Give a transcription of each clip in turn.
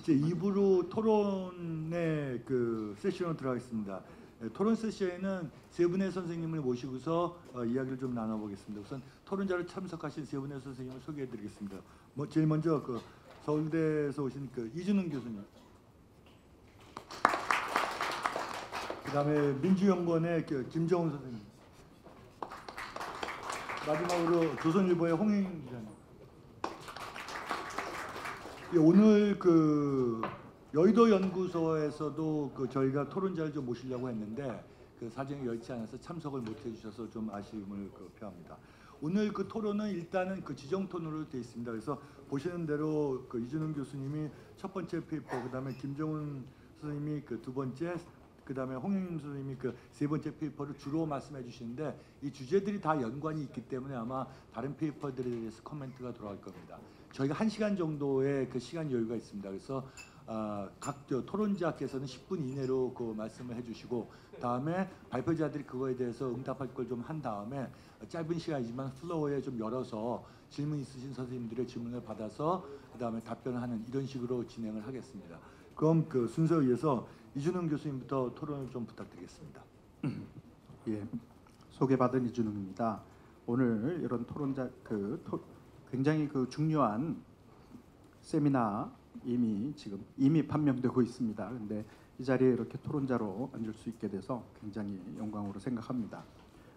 이제 2부로 토론의 그 세션으로 들어가겠습니다. 토론 세션에는 세 분의 선생님을 모시고서 이야기를 좀 나눠보겠습니다. 우선 토론자로 참석하신 세 분의 선생님을 소개해드리겠습니다. 제일 먼저 그 서울대에서 오신 그 이준흥 교수님, 그다음에 민주연구원의 김정훈 선생님, 마지막으로 조선일보의 홍익 기자님. 오늘 그 여의도 연구소에서도 그 저희가 토론자를 좀 모시려고 했는데 그 사정이 여의치 않아서 참석을 못 해주셔서 좀 아쉬움을 표합니다. 오늘 그 토론은 일단은 그 지정 토론으로 되어 있습니다. 그래서 보시는 대로 그 이준흥 교수님이 첫 번째 페이퍼, 그다음에 김정훈 선생님이 그 두 번째, 그다음에 홍영임 선생님이 그 세 번째 페이퍼를 주로 말씀해 주시는데 이 주제들이 다 연관이 있기 때문에 아마 다른 페이퍼들에 대해서 코멘트가 돌아갈 겁니다. 저희가 1시간 정도의 그 시간 여유가 있습니다. 그래서 각 토론자께서는 10분 이내로 그 말씀을 해주시고 다음에 발표자들이 그거에 대해서 응답할 걸 좀 한 다음에 짧은 시간이지만 플로어에 좀 열어서 질문 있으신 선생님들의 질문을 받아서 그다음에 답변을 하는 이런 식으로 진행을 하겠습니다. 그럼 그 순서에 의해서 이준흥 교수님부터 토론을 좀 부탁드리겠습니다. 예, 소개받은 이준흥입니다. 오늘 이런 토론자 굉장히 그 중요한 세미나 이미 판명되고 있습니다. 근데 이 자리에 이렇게 토론자로 앉을 수 있게 돼서 굉장히 영광으로 생각합니다.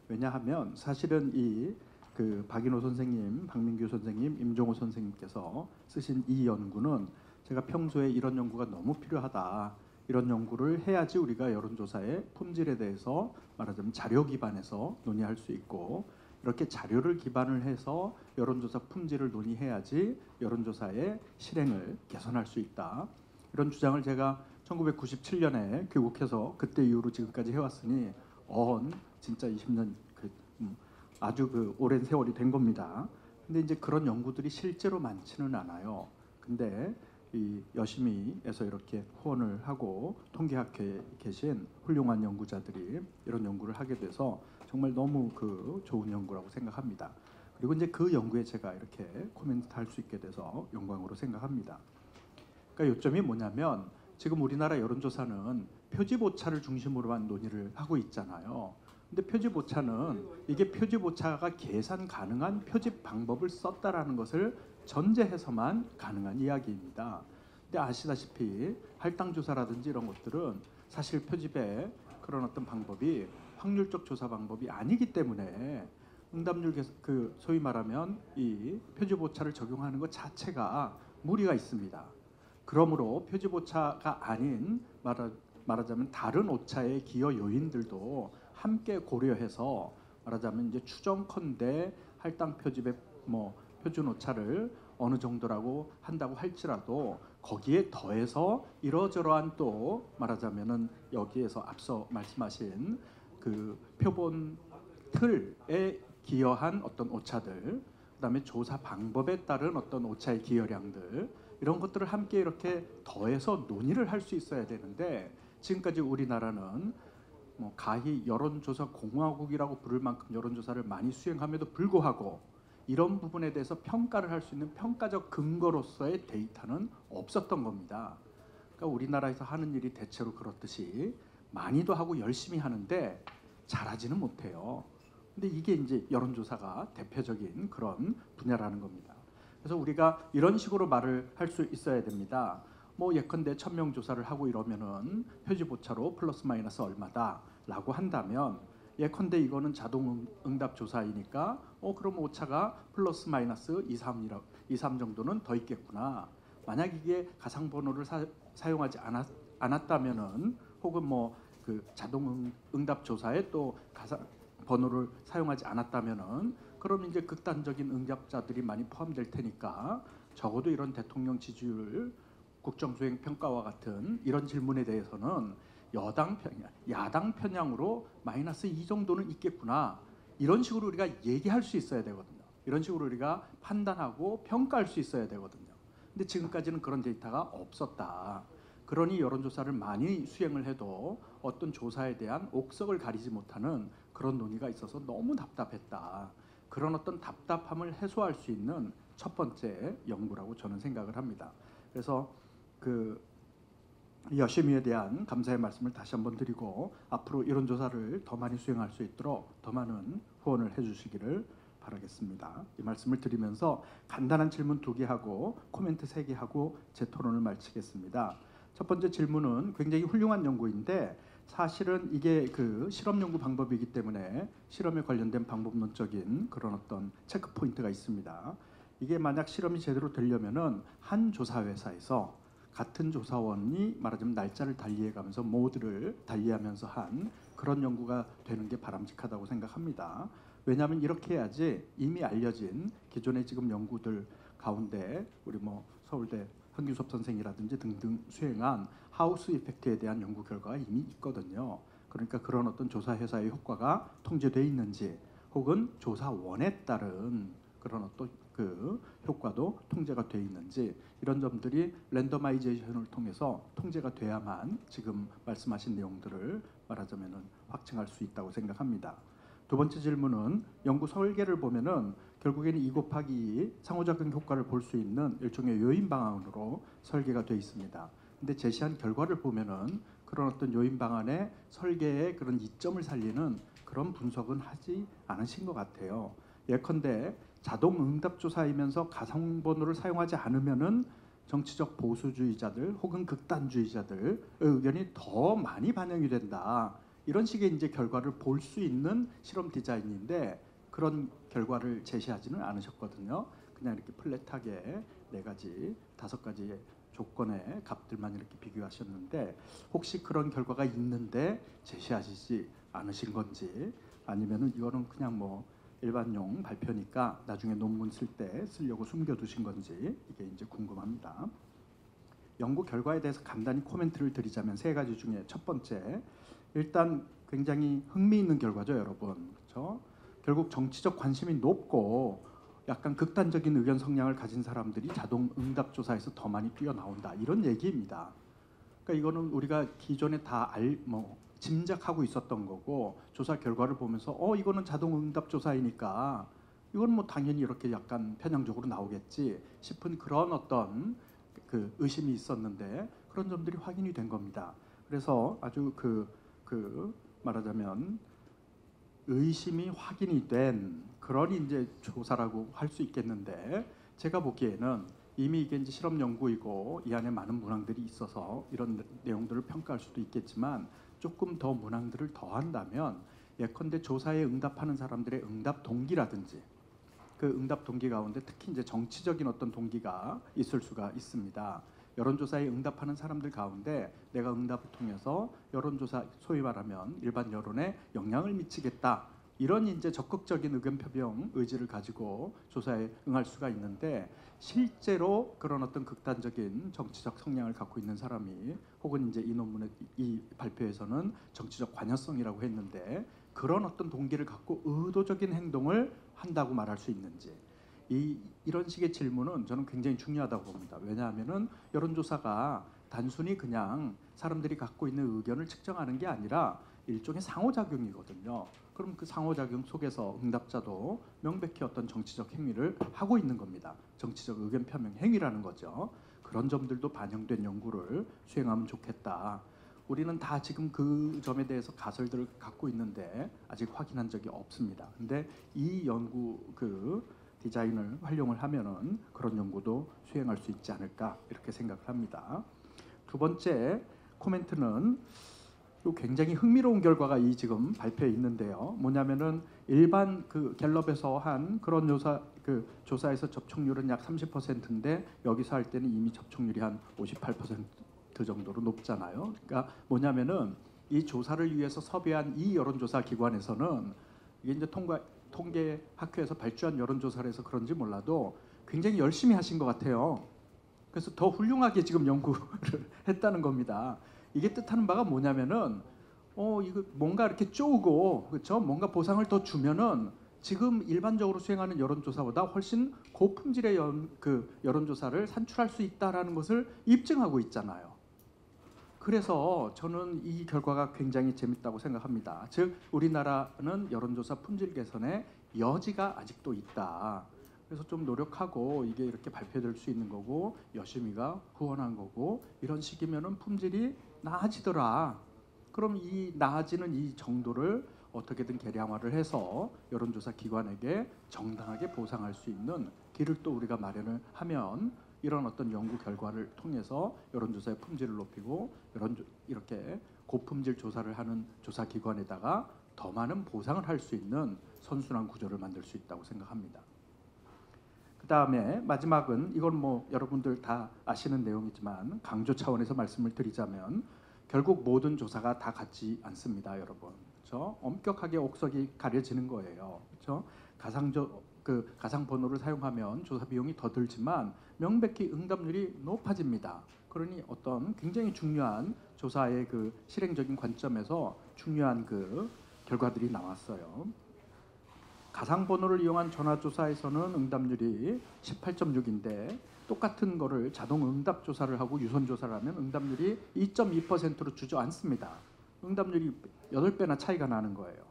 왜냐하면 사실은 이 그 박인호 선생님, 박민규 선생님, 임종호 선생님께서 쓰신 이 연구는 제가 평소에 이런 연구가 너무 필요하다. 이런 연구를 해야지 우리가 여론조사의 품질에 대해서 말하자면 자료 기반에서 논의할 수 있고 이렇게 자료를 기반을 해서 여론조사 품질을 논의해야지 여론조사의 실행을 개선할 수 있다. 이런 주장을 제가 1997년에 귀국해서 그때 이후로 지금까지 해왔으니 진짜 20년 아주 그 오랜 세월이 된 겁니다. 근데 이제 그런 연구들이 실제로 많지는 않아요. 근데 이 여심이에서 이렇게 후원을 하고 통계학회에 계신 훌륭한 연구자들이 이런 연구를 하게 돼서 정말 너무 그 좋은 연구라고 생각합니다. 그리고 이제 그 연구에 제가 이렇게 코멘트할 수 있게 돼서 영광으로 생각합니다. 그러니까 요점이 뭐냐면 지금 우리나라 여론조사는 표지오차를 중심으로만 논의를 하고 있잖아요. 근데 표지오차는 이게 표지오차가 계산 가능한 표집 방법을 썼다라는 것을 전제해서만 가능한 이야기입니다. 근데 아시다시피 할당 조사라든지 이런 것들은 사실 표집의 그런 어떤 방법이 확률적 조사 방법이 아니기 때문에 응답률 그 소위 말하면 이 표집오차를 적용하는 것 자체가 무리가 있습니다. 그러므로 표집오차가 아닌 말하자면 다른 오차의 기여 요인들도 함께 고려해서 말하자면 이제 추정컨대 할당 표집의 표준 오차를 어느 정도라고 한다고 할지라도 거기에 더해서 이러저러한 또 말하자면은 여기에서 앞서 말씀하신 그 표본 틀에 기여한 어떤 오차들, 그다음에 조사 방법에 따른 어떤 오차의 기여량들 이런 것들을 함께 이렇게 더해서 논의를 할 수 있어야 되는데 지금까지 우리나라는 가히 여론조사 공화국이라고 부를 만큼 여론조사를 많이 수행함에도 불구하고 이런 부분에 대해서 평가를 할 수 있는 평가적 근거로서의 데이터는 없었던 겁니다. 그러니까 우리나라에서 하는 일이 대체로 그렇듯이 많이도 하고 열심히 하는데 잘하지는 못해요. 근데 이게 이제 여론조사가 대표적인 그런 분야라는 겁니다. 그래서 우리가 이런 식으로 말을 할 수 있어야 됩니다. 예컨대 1000명 조사를 하고 이러면은 표지오차로 플러스 마이너스 얼마다라고 한다면 예컨대 이거는 자동 응답 조사이니까 그럼 오차가 플러스 마이너스 2, 3 정도는 더 있겠구나. 만약 이게 가상 번호를 사용하지 않았다면은 혹은 그 자동 응답 조사에 또 가상 번호를 사용하지 않았다면은 그럼 이제 극단적인 응답자들이 많이 포함될 테니까 적어도 이런 대통령 지지율 국정수행 평가와 같은 이런 질문에 대해서는 야당 편향으로 마이너스 2 정도는 있겠구나. 이런 식으로 우리가 얘기할 수 있어야 되거든요. 이런 식으로 우리가 판단하고 평가할 수 있어야 되거든요. 근데 지금까지는 그런 데이터가 없었다. 그러니 여론조사를 많이 수행을 해도 어떤 조사에 대한 옥석을 가리지 못하는 그런 논의가 있어서 너무 답답했다. 그런 어떤 답답함을 해소할 수 있는 첫 번째 연구라고 저는 생각을 합니다. 그래서 그 여심위에 대한 감사의 말씀을 다시 한번 드리고 앞으로 이런 조사를 더 많이 수행할 수 있도록 더 많은 후원을 해주시기를 바라겠습니다. 이 말씀을 드리면서 간단한 질문 2개 하고 코멘트 3개 하고 제 토론을 마치겠습니다. 첫 번째 질문은 굉장히 훌륭한 연구인데 사실은 이게 그 실험 연구 방법이기 때문에 실험에 관련된 방법론적인 그런 어떤 체크 포인트가 있습니다. 이게 만약 실험이 제대로 되려면은 한 조사 회사에서 같은 조사원이 말하자면 날짜를 달리해가면서 모드를 달리하면서 한 그런 연구가 되는 게 바람직하다고 생각합니다. 왜냐하면 이렇게 해야지 이미 알려진 기존의 지금 연구들 가운데 우리 뭐 서울대 한규섭 선생이라든지 등등 수행한 하우스 이펙트에 대한 연구 결과가 이미 있거든요. 그러니까 그런 어떤 조사 회사의 효과가 통제돼 있는지 혹은 조사원에 따른 그런 어떤 그 효과도 통제가 돼 있는지 이런 점들이 랜더마이제이션을 통해서 통제가 돼야만 지금 말씀하신 내용들을 말하자면은 확증할 수 있다고 생각합니다. 두 번째 질문은 연구 설계를 보면은 결국에는 2 곱하기 2 상호작용 효과를 볼 수 있는 일종의 요인 방안으로 설계가 돼 있습니다. 근데 제시한 결과를 보면은 그런 어떤 요인 방안의 설계의 그런 이점을 살리는 그런 분석은 하지 않으신 것 같아요. 예컨대 자동 응답 조사이면서 가상번호를 사용하지 않으면은 정치적 보수주의자들 혹은 극단주의자들의 의견이 더 많이 반영이 된다. 이런 식의 이제 결과를 볼 수 있는 실험 디자인인데 그런 결과를 제시하지는 않으셨거든요. 그냥 이렇게 플랫하게 4가지, 5가지의 조건의 값들만 이렇게 비교하셨는데 혹시 그런 결과가 있는데 제시하시지 않으신 건지 아니면은 이거는 그냥 뭐 일반용 발표니까 나중에 논문 쓸 때 쓰려고 숨겨두신 건지 이게 이제 궁금합니다. 연구 결과에 대해서 간단히 코멘트를 드리자면 3가지 중에 첫 번째, 일단 굉장히 흥미있는 결과죠, 여러분. 그렇죠? 결국 정치적 관심이 높고 약간 극단적인 의견 성향을 가진 사람들이 자동 응답 조사에서 더 많이 뛰어나온다. 이런 얘기입니다. 그러니까 이거는 우리가 기존에 다 짐작하고 있었던 거고 조사 결과를 보면서 이거는 자동 응답 조사이니까 이건 뭐 당연히 이렇게 약간 편향적으로 나오겠지 싶은 그런 어떤 그 의심이 있었는데 그런 점들이 확인이 된 겁니다. 그래서 아주 말하자면 의심이 확인이 된 그런 이제 조사라고 할 수 있겠는데 제가 보기에는 이미 이게 이제 실험 연구이고 이 안에 많은 문항들이 있어서 이런 내용들을 평가할 수도 있겠지만 조금 더 문항들을 더한다면 예컨대 조사에 응답하는 사람들의 응답 동기라든지 그 응답 동기 가운데 특히 이제 정치적인 어떤 동기가 있을 수가 있습니다. 여론조사에 응답하는 사람들 가운데 내가 응답을 통해서 여론조사 소위 말하면 일반 여론에 영향을 미치겠다 이런 이제 적극적인 의견 표명 의지를 가지고 조사에 응할 수가 있는데 실제로 그런 어떤 극단적인 정치적 성향을 갖고 있는 사람이 혹은 이제 이 논문의 이 발표에서는 정치적 관여성이라고 했는데 그런 어떤 동기를 갖고 의도적인 행동을 한다고 말할 수 있는지 이런 식의 질문은 저는 굉장히 중요하다고 봅니다. 왜냐하면은 여론조사가 단순히 그냥 사람들이 갖고 있는 의견을 측정하는 게 아니라 일종의 상호작용이거든요. 그럼 그 상호작용 속에서 응답자도 명백히 어떤 정치적 행위를 하고 있는 겁니다. 정치적 의견 표명 행위라는 거죠. 그런 점들도 반영된 연구를 수행하면 좋겠다. 우리는 다 지금 그 점에 대해서 가설들을 갖고 있는데 아직 확인한 적이 없습니다. 근데 이 연구 디자인을 활용을 하면은 그런 연구도 수행할 수 있지 않을까 이렇게 생각을 합니다. 두 번째 코멘트는 또 굉장히 흥미로운 결과가 이 지금 발표에 있는데요. 뭐냐면은 일반 갤럽에서 한 그런 조사에서 접촉률은 약 30%인데 여기서 할 때는 이미 접촉률이 한 58% 정도로 높잖아요. 그러니까 뭐냐면은 이 조사를 위해서 섭외한 이 여론조사 기관에서는 이게 이제 통계 학회에서 발주한 여론조사를 해서 그런지 몰라도 굉장히 열심히 하신 것 같아요. 그래서 더 훌륭하게 지금 연구를 했다는 겁니다. 이게 뜻하는 바가 뭐냐면은 이거 뭔가 이렇게 쪼고 그렇죠? 뭔가 보상을 더 주면은 지금 일반적으로 수행하는 여론조사보다 훨씬 고품질의 여론조사를 산출할 수 있다라는 것을 입증하고 있잖아요. 그래서 저는 이 결과가 굉장히 재밌다고 생각합니다. 즉 우리나라는 여론조사 품질 개선에 여지가 아직도 있다. 그래서 좀 노력하고 이게 이렇게 발표될 수 있는 거고 여심이가 후원한 거고 이런 식이면은 품질이 나아지더라. 그럼 이 나아지는 이 정도를 어떻게든 계량화를 해서 여론조사 기관에게 정당하게 보상할 수 있는 길을 또 우리가 마련을 하면 이런 어떤 연구 결과를 통해서 여론조사의 품질을 높이고 이렇게 고품질 조사를 하는 조사 기관에다가 더 많은 보상을 할 수 있는 선순환 구조를 만들 수 있다고 생각합니다. 그 다음에 마지막은 이건 뭐 여러분들 다 아시는 내용이지만 강조 차원에서 말씀을 드리자면 결국 모든 조사가 다 같지 않습니다, 여러분. 그렇죠? 엄격하게 옥석이 가려지는 거예요. 그렇죠? 가상 번호를 사용하면 조사 비용이 더 들지만 명백히 응답률이 높아집니다. 그러니 어떤 굉장히 중요한 조사의 그 실행적인 관점에서 중요한 그 결과들이 나왔어요. 가상 번호를 이용한 전화 조사에서는 응답률이 18.6인데 똑같은 거를 자동 응답 조사를 하고 유선 조사를 하면 응답률이 2.2%로 주저앉습니다. 응답률이 8배나 차이가 나는 거예요.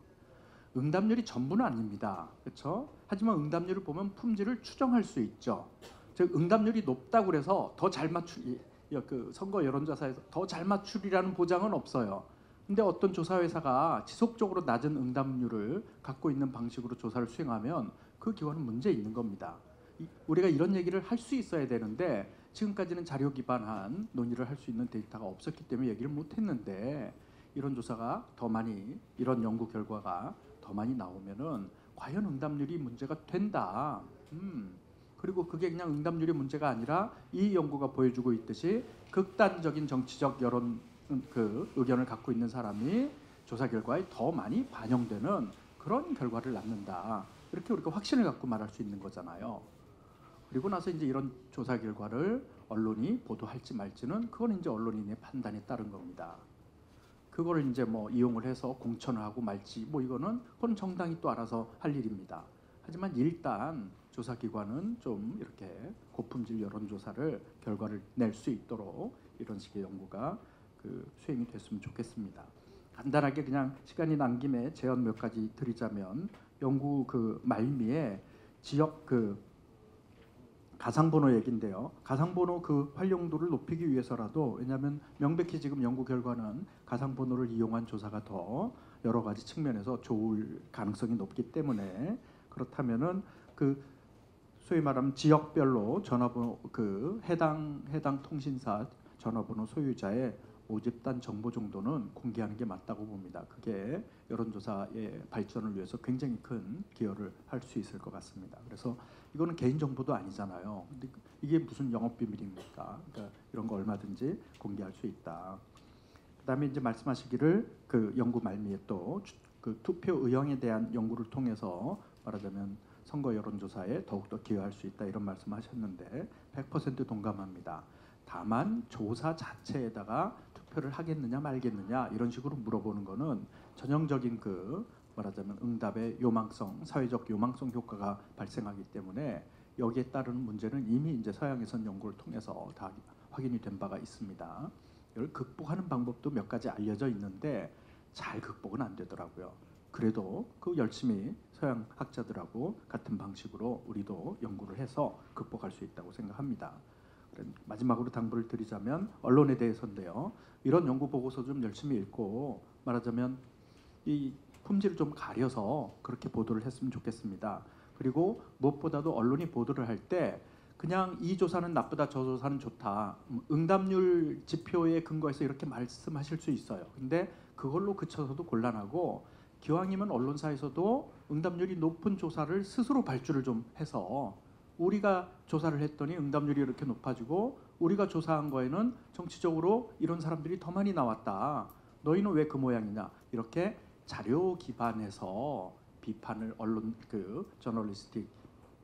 응답률이 전부는 아닙니다. 그렇죠? 하지만 응답률을 보면 품질을 추정할 수 있죠. 즉 응답률이 높다고 해서 더 잘 맞추기, 그 선거 여론조사에서 더 잘 맞추리라는 보장은 없어요. 근데 어떤 조사 회사가 지속적으로 낮은 응답률을 갖고 있는 방식으로 조사를 수행하면 그 기관은 문제 있는 겁니다. 우리가 이런 얘기를 할 수 있어야 되는데 지금까지는 자료 기반한 논의를 할 수 있는 데이터가 없었기 때문에 얘기를 못 했는데 이런 조사가 더 많이, 이런 연구 결과가 더 많이 나오면은 과연 응답률이 문제가 된다. 그리고 그게 그냥 응답률이 문제가 아니라 이 연구가 보여주고 있듯이 극단적인 정치적 여론 그 의견을 갖고 있는 사람이 조사 결과에 더 많이 반영되는 그런 결과를 낳는다. 이렇게 우리가 확신을 갖고 말할 수 있는 거잖아요. 그리고 나서 이제 이런 조사 결과를 언론이 보도할지 말지는 그건 이제 언론인의 판단에 따른 겁니다. 그거를 이제 뭐 이용을 해서 공천을 하고 말지 뭐 이거는 그건 정당이 또 알아서 할 일입니다. 하지만 일단 조사기관은 좀 이렇게 고품질 여론조사를 결과를 낼 수 있도록 이런 식의 연구가 수행이 됐으면 좋겠습니다. 간단하게 그냥 시간이 난 김에 제언 몇 가지 드리자면 연구 말미에 지역 가상번호 얘긴데요. 가상번호 활용도를 높이기 위해서라도, 왜냐하면 명백히 지금 연구 결과는 가상번호를 이용한 조사가 더 여러 가지 측면에서 좋을 가능성이 높기 때문에 그렇다면은 소위 말하면 지역별로 전화번호 해당 통신사 전화번호 소유자의 모집단 정보 정도는 공개하는 게 맞다고 봅니다. 그게 여론조사의 발전을 위해서 굉장히 큰 기여를 할 수 있을 것 같습니다. 그래서 이거는 개인정보도 아니잖아요. 근데 이게 무슨 영업비밀입니까? 그러니까 이런 거 얼마든지 공개할 수 있다. 그다음에 이제 말씀하시기를 연구 말미에 또 투표 의형에 대한 연구를 통해서 말하자면 선거 여론조사에 더욱더 기여할 수 있다 이런 말씀하셨는데 100% 동감합니다. 다만 조사 자체에다가 투표를 하겠느냐 말겠느냐 이런 식으로 물어보는 거는 전형적인 말하자면 응답의 요망성, 사회적 요망성 효과가 발생하기 때문에 여기에 따르는 문제는 이미 이제 서양에선 연구를 통해서 다 확인이 된 바가 있습니다. 이걸 극복하는 방법도 몇 가지 알려져 있는데 잘 극복은 안 되더라고요. 그래도 열심히 서양 학자들하고 같은 방식으로 우리도 연구를 해서 극복할 수 있다고 생각합니다. 마지막으로 당부를 드리자면 언론에 대해서인데요. 이런 연구 보고서 좀 열심히 읽고 말하자면 이 품질을 좀 가려서 그렇게 보도를 했으면 좋겠습니다. 그리고 무엇보다도 언론이 보도를 할 때 그냥 이 조사는 나쁘다 저 조사는 좋다 응답률 지표에 근거해서 이렇게 말씀하실 수 있어요. 근데 그걸로 그쳐서도 곤란하고 기왕이면 언론사에서도 응답률이 높은 조사를 스스로 발주를 좀 해서 우리가 조사를 했더니 응답률이 이렇게 높아지고 우리가 조사한 거에는 정치적으로 이런 사람들이 더 많이 나왔다. 너희는 왜 그 모양이냐. 이렇게 자료 기반에서 비판을 저널리스틱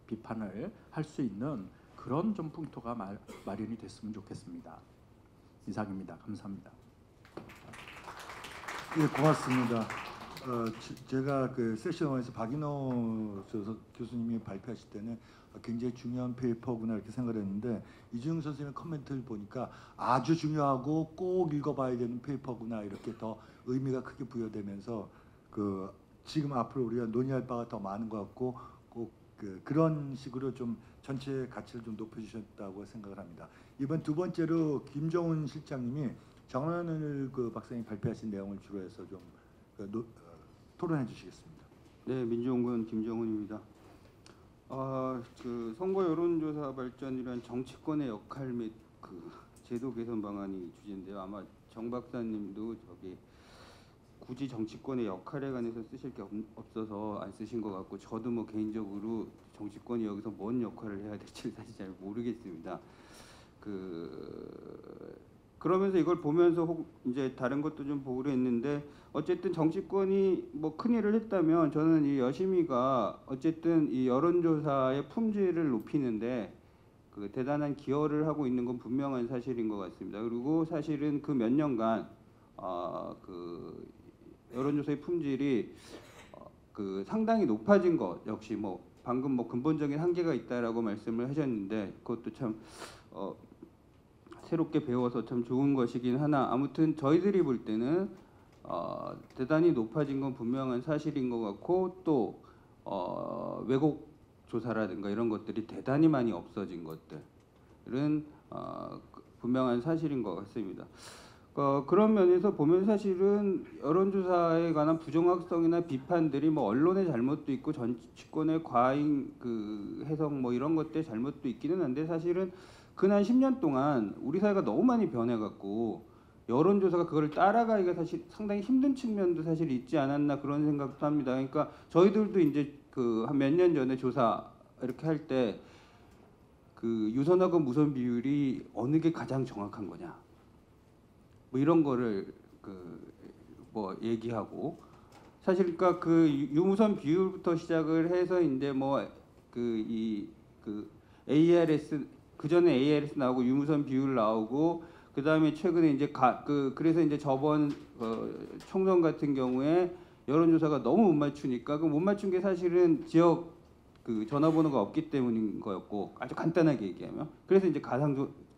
비판을 할 수 있는 그런 좀 풍토가 마련이 됐으면 좋겠습니다. 이상입니다. 감사합니다. 예, 고맙습니다. 제가 세션원에서 박인호 교수님이 발표하실 때는 굉장히 중요한 페이퍼구나 이렇게 생각을 했는데 이준용 선생님의 코멘트를 보니까 아주 중요하고 꼭 읽어봐야 되는 페이퍼구나 이렇게 더 의미가 크게 부여되면서 지금 앞으로 우리가 논의할 바가 더 많은 것 같고 꼭 그런 식으로 좀 전체 가치를 좀 높여주셨다고 생각을 합니다. 이번 두 번째로 김정은 실장님이 정원을 그 박사님 발표하신 내용을 주로 해서 좀 토론해 주시겠습니다. 네, 민주연구원 김정은입니다. 그 선거 여론조사 발전이란 정치권의 역할 및 그 제도 개선 방안이 주제인데요. 아마 정 박사님도 저기 굳이 정치권의 역할에 관해서 쓰실 게 없어서 안 쓰신 것 같고, 저도 뭐 개인적으로 정치권이 여기서 뭔 역할을 해야 될지 사실 잘 모르겠습니다. 그러면서 이걸 보면서 이제 다른 것도 좀 보기로 했는데, 어쨌든 정치권이 뭐 큰일을 했다면 저는 이 여심이가 어쨌든 이 여론조사의 품질을 높이는데 그 대단한 기여를 하고 있는 건 분명한 사실인 것 같습니다. 그리고 사실은 그 몇 년간 그 여론조사의 품질이 그 상당히 높아진 것 역시 뭐 방금 뭐 근본적인 한계가 있다라고 말씀을 하셨는데, 그것도 참 새롭게 배워서 참 좋은 것이긴 하나, 아무튼 저희들이 볼 때는 대단히 높아진 건 분명한 사실인 것 같고, 또 왜곡 조사라든가 이런 것들이 대단히 많이 없어진 것들은 분명한 사실인 것 같습니다. 그런 면에서 보면 사실은 여론조사에 관한 부정확성이나 비판들이 뭐 언론의 잘못도 있고 정치권의 과잉 그 해석 뭐 이런 것들의 잘못도 있기는 한데, 사실은 근한 10년 동안 우리 사회가 너무 많이 변해갖고 여론조사가 그걸 따라가기가 사실 상당히 힘든 측면도 사실 있지 않았나, 그런 생각도 합니다. 그러니까 저희들도 이제 그 한 몇 년 전에 조사 이렇게 할 때 그 유선하고 무선 비율이 어느 게 가장 정확한 거냐, 뭐 이런 거를 그 뭐 얘기하고, 사실 그러니까 그 유무선 비율부터 시작을 해서 이제 뭐 그 ARS, 그 전에 ARS 나오고 유무선 비율 나오고, 그 다음에 최근에 이제 그래서 이제 저번 총선 같은 경우에 여론조사가 너무 못 맞추니까, 그 못 맞춘 게 사실은 지역 그 전화번호가 없기 때문인 거였고, 아주 간단하게 얘기하면 그래서 이제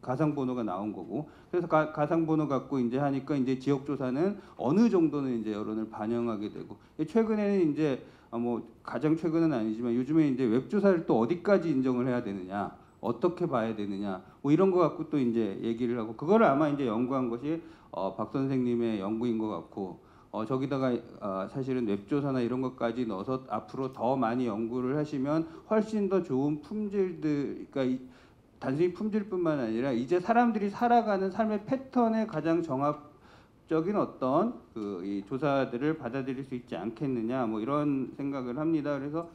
가상번호가 나온 거고, 그래서 가상번호 갖고 이제 하니까 이제 지역조사는 어느 정도는 이제 여론을 반영하게 되고, 최근에는 이제 뭐 가장 최근은 아니지만 요즘에 이제 웹조사를 또 어디까지 인정을 해야 되느냐, 어떻게 봐야 되느냐, 뭐 이런 거 갖고 또 이제 얘기를 하고, 그거를 아마 이제 연구한 것이 박 선생님의 연구인 것 같고, 저기다가 사실은 웹조사나 이런 것까지 넣어서 앞으로 더 많이 연구를 하시면 훨씬 더 좋은 품질들, 그러니까 단순히 품질뿐만 아니라 이제 사람들이 살아가는 삶의 패턴에 가장 정합적인 어떤 이 조사들을 받아들일 수 있지 않겠느냐, 뭐 이런 생각을 합니다. 그래서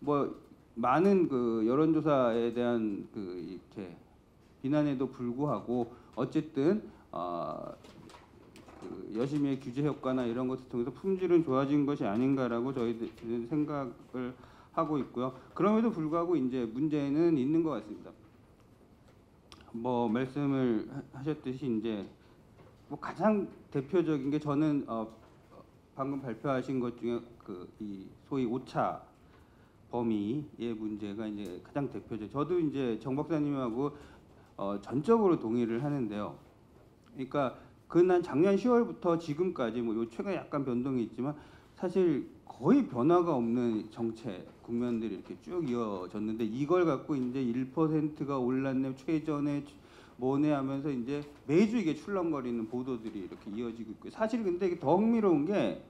뭐 많은 그 여론조사에 대한 그 이렇게 비난에도 불구하고 어쨌든 그 여심의 규제 효과나 이런 것을 통해서 품질은 좋아진 것이 아닌가라고 저희들은 생각을 하고 있고요. 그럼에도 불구하고 이제 문제는 있는 것 같습니다. 뭐 말씀을 하셨듯이 이제 뭐 가장 대표적인 게, 저는 방금 발표하신 것 중에 그 이 소위 오차 범위의 문제가 이제 가장 대표적. 저도 이제 정 박사님하고 전적으로 동의를 하는데요. 그러니까 난 작년 10월부터 지금까지 뭐 요 최근에 약간 변동이 있지만 사실 거의 변화가 없는 정책 국면들이 이렇게 쭉 이어졌는데, 이걸 갖고 이제 1%가 올랐네, 최전에 뭐네 하면서 이제 매주 이게 출렁거리는 보도들이 이렇게 이어지고 있고, 사실 근데 이게 더 흥미로운 게,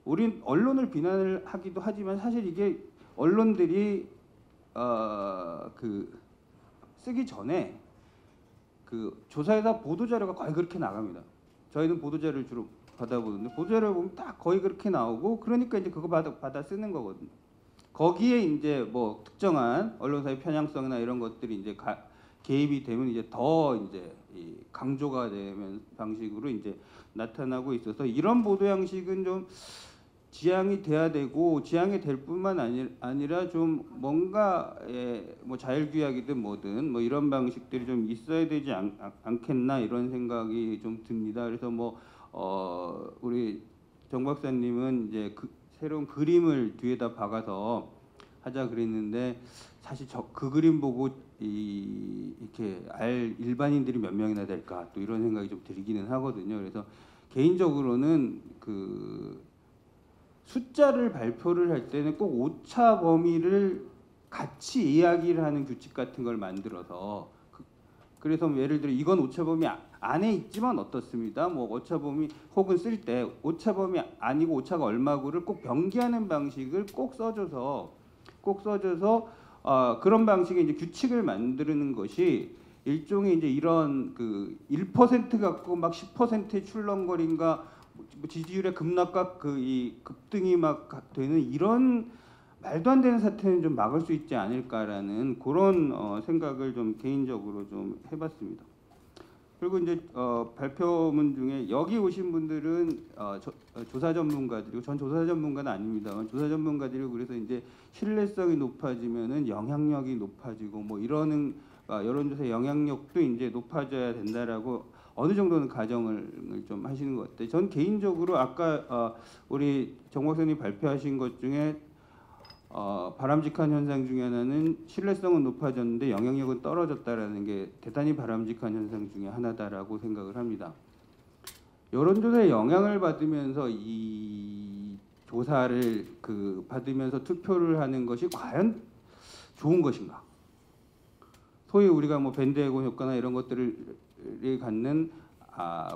우린 언론을 비난을 하기도 하지만 사실 이게 언론들이 그 쓰기 전에 그 조사에다 보도자료가 거의 그렇게 나갑니다. 저희는 보도자료를 주로 받아보는데, 보도자료 보면 딱 거의 그렇게 나오고, 그러니까 이제 그거 받아 쓰는 거거든요. 거기에 이제 뭐 특정한 언론사의 편향성이나 이런 것들이 이제 개입이 되면 이제 더 이제 이 강조가 되는 방식으로 이제 나타나고 있어서, 이런 보도 양식은 좀 지양이 돼야 되고, 지양이 될 뿐만 아니라 좀 뭔가의 뭐 자율규약이든 뭐든 뭐 이런 방식들이 좀 있어야 되지 않겠나, 이런 생각이 좀 듭니다. 그래서 뭐 우리 정 박사님은 이제 새로운 그림을 뒤에다 박아서 하자 그랬는데, 사실 그 그림 보고 이렇게 일반인들이 몇 명이나 될까, 또 이런 생각이 좀 들기는 하거든요. 그래서 개인적으로는 그 숫자를 발표를 할 때는 꼭 오차 범위를 같이 이야기를 하는 규칙 같은 걸 만들어서 그래서 뭐 예를 들어 이건 오차범위 안에 있지만 어떻습니다. 뭐 오차범위 혹은 쓸 때 오차범위 아니고 오차가 얼마고를 꼭 병기하는 방식을 꼭 써줘서 그런 방식의 이제 규칙을 만드는 것이 일종의 이제 이런 그 1% 갖고 막 10%의 출렁거림과 지지율의 급락과 그 이 급등이 막 되는 이런 말도 안 되는 사태는 좀 막을 수 있지 않을까라는 그런 생각을 좀 개인적으로 좀 해봤습니다. 그리고 이제 발표문 중에 여기 오신 분들은 조사 전문가들이고 전 조사 전문가는 아닙니다만 조사 전문가들이고 그래서 이제 신뢰성이 높아지면은 영향력이 높아지고 뭐 이러는 여론조사 영향력도 이제 높아져야 된다라고 어느 정도는 가정을 좀 하시는 것 같아요. 전 개인적으로 아까 우리 정 박사님 발표하신 것 중에 바람직한 현상 중에 하나는 신뢰성은 높아졌는데 영향력은 떨어졌다라는 게 대단히 바람직한 현상 중에 하나다라고 생각을 합니다. 여론조사에 영향을 받으면서 이 조사를 받으면서 투표를 하는 것이 과연 좋은 것인가? 소위 우리가 뭐 밴드웨건 효과나 이런 것들을 갖는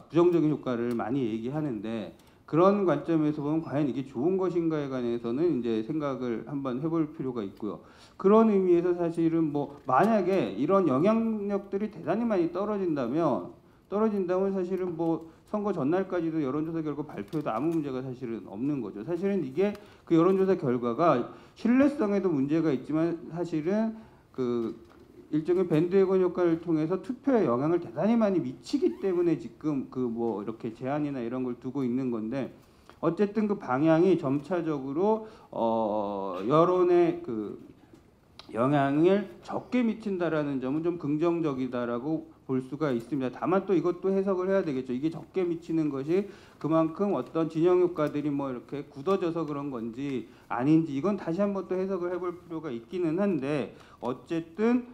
부정적인 효과를 많이 얘기하는데 그런 관점에서 보면 과연 이게 좋은 것인가에 관해서는 이제 생각을 한번 해볼 필요가 있고요. 그런 의미에서 사실은 뭐 만약에 이런 영향력들이 대단히 많이 떨어진다면 사실은 뭐 선거 전날까지도 여론조사 결과 발표해도 아무 문제가 사실은 없는 거죠. 사실은 이게 그 여론조사 결과가 신뢰성에도 문제가 있지만 사실은 일종의 밴드웨건 효과를 통해서 투표에 영향을 대단히 많이 미치기 때문에 지금 뭐 이렇게 제한이나 이런 걸 두고 있는 건데 어쨌든 그 방향이 점차적으로 여론의 영향을 적게 미친다라는 점은 좀 긍정적이다라고 볼 수가 있습니다. 다만 또 이것도 해석을 해야 되겠죠. 이게 적게 미치는 것이 그만큼 어떤 진영 효과들이 뭐 이렇게 굳어져서 그런 건지 아닌지 이건 다시 한번 또 해석을 해볼 필요가 있기는 한데 어쨌든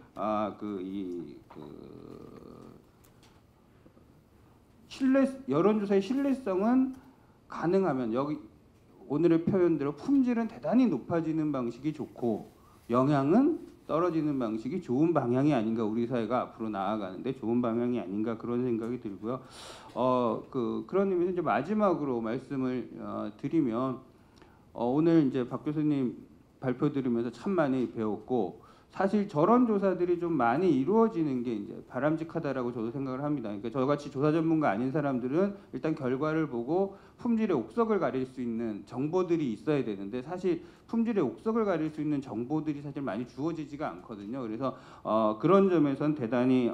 여론조사의 신뢰성은 가능하면 여기 오늘의 표현대로 품질은 대단히 높아지는 방식이 좋고 영향은 떨어지는 방식이 좋은 방향이 아닌가 우리 사회가 앞으로 나아가는데 좋은 방향이 아닌가 그런 생각이 들고요. 그런 의미에서 이제 마지막으로 말씀을 드리면 오늘 이제 박 교수님 발표 들으면서 참 많이 배웠고 사실 저런 조사들이 좀 많이 이루어지는 게 이제 바람직하다라고 저도 생각을 합니다. 그러니까 저같이 조사 전문가 아닌 사람들은 일단 결과를 보고 품질의 옥석을 가릴 수 있는 정보들이 있어야 되는데 사실 품질의 옥석을 가릴 수 있는 정보들이 사실 많이 주어지지가 않거든요. 그래서 그런 점에서는 대단히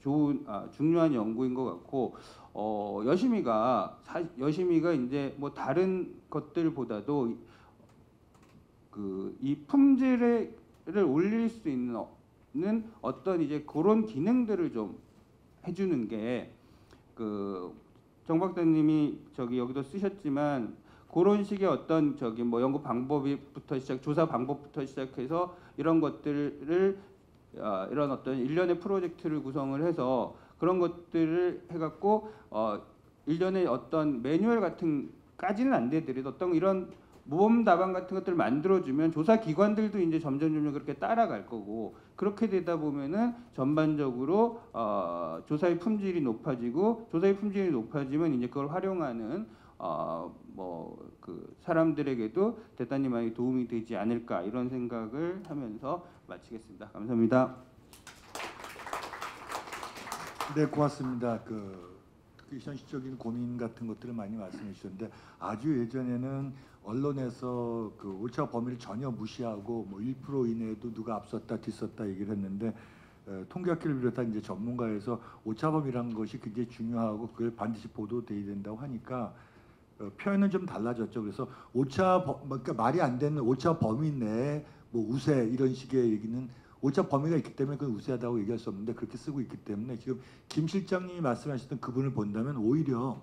좋은 중요한 연구인 것 같고 여심이가 이제 뭐 다른 것들보다도 이 품질을 올릴 수 있는 어떤 이제 그런 기능들을 좀 해주는 게 정 박사님이 여기도 쓰셨지만 그런 식의 어떤 뭐 연구 방법부터 조사 방법부터 시작해서 이런 것들을 이런 어떤 일련의 프로젝트를 구성을 해서 그런 것들을 해갖고 일련의 어떤 매뉴얼 같은까지는 안 되더라도 어떤 이런 모범 답안 같은 것들을 만들어주면 조사 기관들도 이제 점점 그렇게 따라갈 거고 그렇게 되다 보면은 전반적으로 조사의 품질이 높아지면 이제 그걸 활용하는 사람들에게도 대단히 많이 도움이 되지 않을까 이런 생각을 하면서 마치겠습니다. 감사합니다. 네, 고맙습니다. 현실적인 고민 같은 것들을 많이 말씀해 주셨는데 아주 예전에는 언론에서 오차 범위를 전혀 무시하고 뭐 1% 이내에도 누가 앞섰다 뒤섰다 얘기를 했는데 통계학회를 비롯한 이제 전문가에서 오차 범위라는 것이 굉장히 중요하고 그걸 반드시 보도돼야 된다고 하니까 표현은 좀 달라졌죠. 그래서 그러니까 말이 안 되는 오차 범위 내에 뭐 우세 이런 식의 얘기는 오차 범위가 있기 때문에 그건 우세하다고 얘기할 수 없는데 그렇게 쓰고 있기 때문에 지금 김 실장님이 말씀하셨던 그분을 본다면 오히려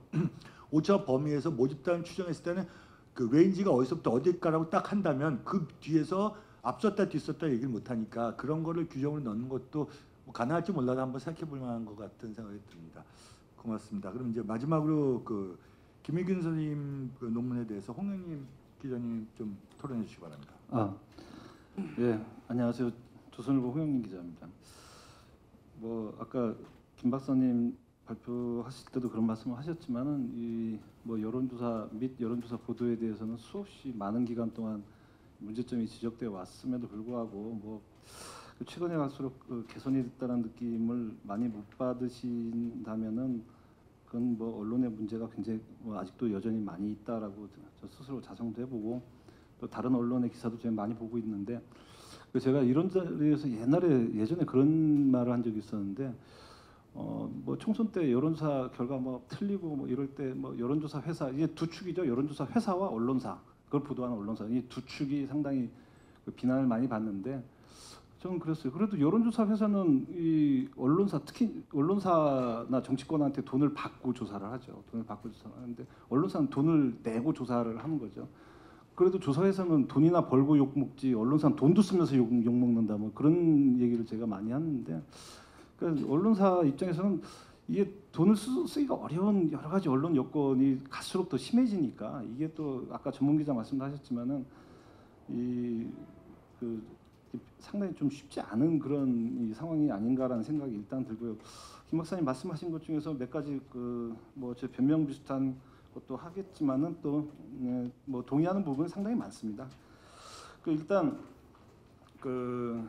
오차 범위에서 모집단 추정했을 때는 그 레인지가 어디서부터 어디까지라고 딱 한다면 그 뒤에서 앞섰다 뒤섰다 얘기를 못 하니까 그런 거를 규정으로 넣는 것도 뭐 가능할지 몰라도 한번 생각해 볼 만한 것 같은 생각이 듭니다. 고맙습니다. 그럼 이제 마지막으로 김혜균 선생님 논문에 대해서 홍영님 기자님 좀 토론해 주시기 바랍니다. 예, 안녕하세요. 조선일보 홍영민 기자입니다. 뭐 아까 김 박사님 발표하실 때도 그런 말씀을 하셨지만은 이 뭐 여론조사 및 여론조사 보도에 대해서는 수없이 많은 기간 동안 문제점이 지적되어 왔음에도 불구하고 뭐 최근에 갈수록 개선이 됐다는 느낌을 많이 못 받으신다면은 그건 뭐 언론의 문제가 굉장히 뭐 아직도 여전히 많이 있다라고 저 스스로 자성도 해보고 또 다른 언론의 기사도 제가 많이 보고 있는데 제가 이런 자리에서 예전에 그런 말을 한 적이 있었는데 뭐 총선 때 여론조사 결과 뭐 틀리고 뭐 이럴 때 뭐 여론조사 회사 이게 두 축이죠. 여론조사 회사와 언론사 그걸 보도하는 언론사 이 두 축이 상당히 그 비난을 많이 받는데 저는 그랬어요. 그래도 여론조사 회사는 이 언론사 특히 언론사나 정치권한테 돈을 받고 조사를 하죠. 돈을 받고 조사를 하는데 언론사는 돈을 내고 조사를 하는 거죠. 그래도 조사회사는 돈이나 벌고 욕 먹지 언론사는 돈도 쓰면서 욕 먹는다 뭐 그런 얘기를 제가 많이 하는데 그러니까 언론사 입장에서는 이게 돈을 쓰기가 어려운 여러 가지 언론 여건이 갈수록 더 심해지니까 이게 또 아까 전문 기자 말씀도 하셨지만은 그 상당히 좀 쉽지 않은 그런 이 상황이 아닌가라는 생각이 일단 들고요. 김 박사님 말씀하신 것 중에서 몇 가지 그 뭐 제 변명 비슷한 것도 하겠지만은 또 뭐 동의하는 부분은 상당히 많습니다. 그 일단 그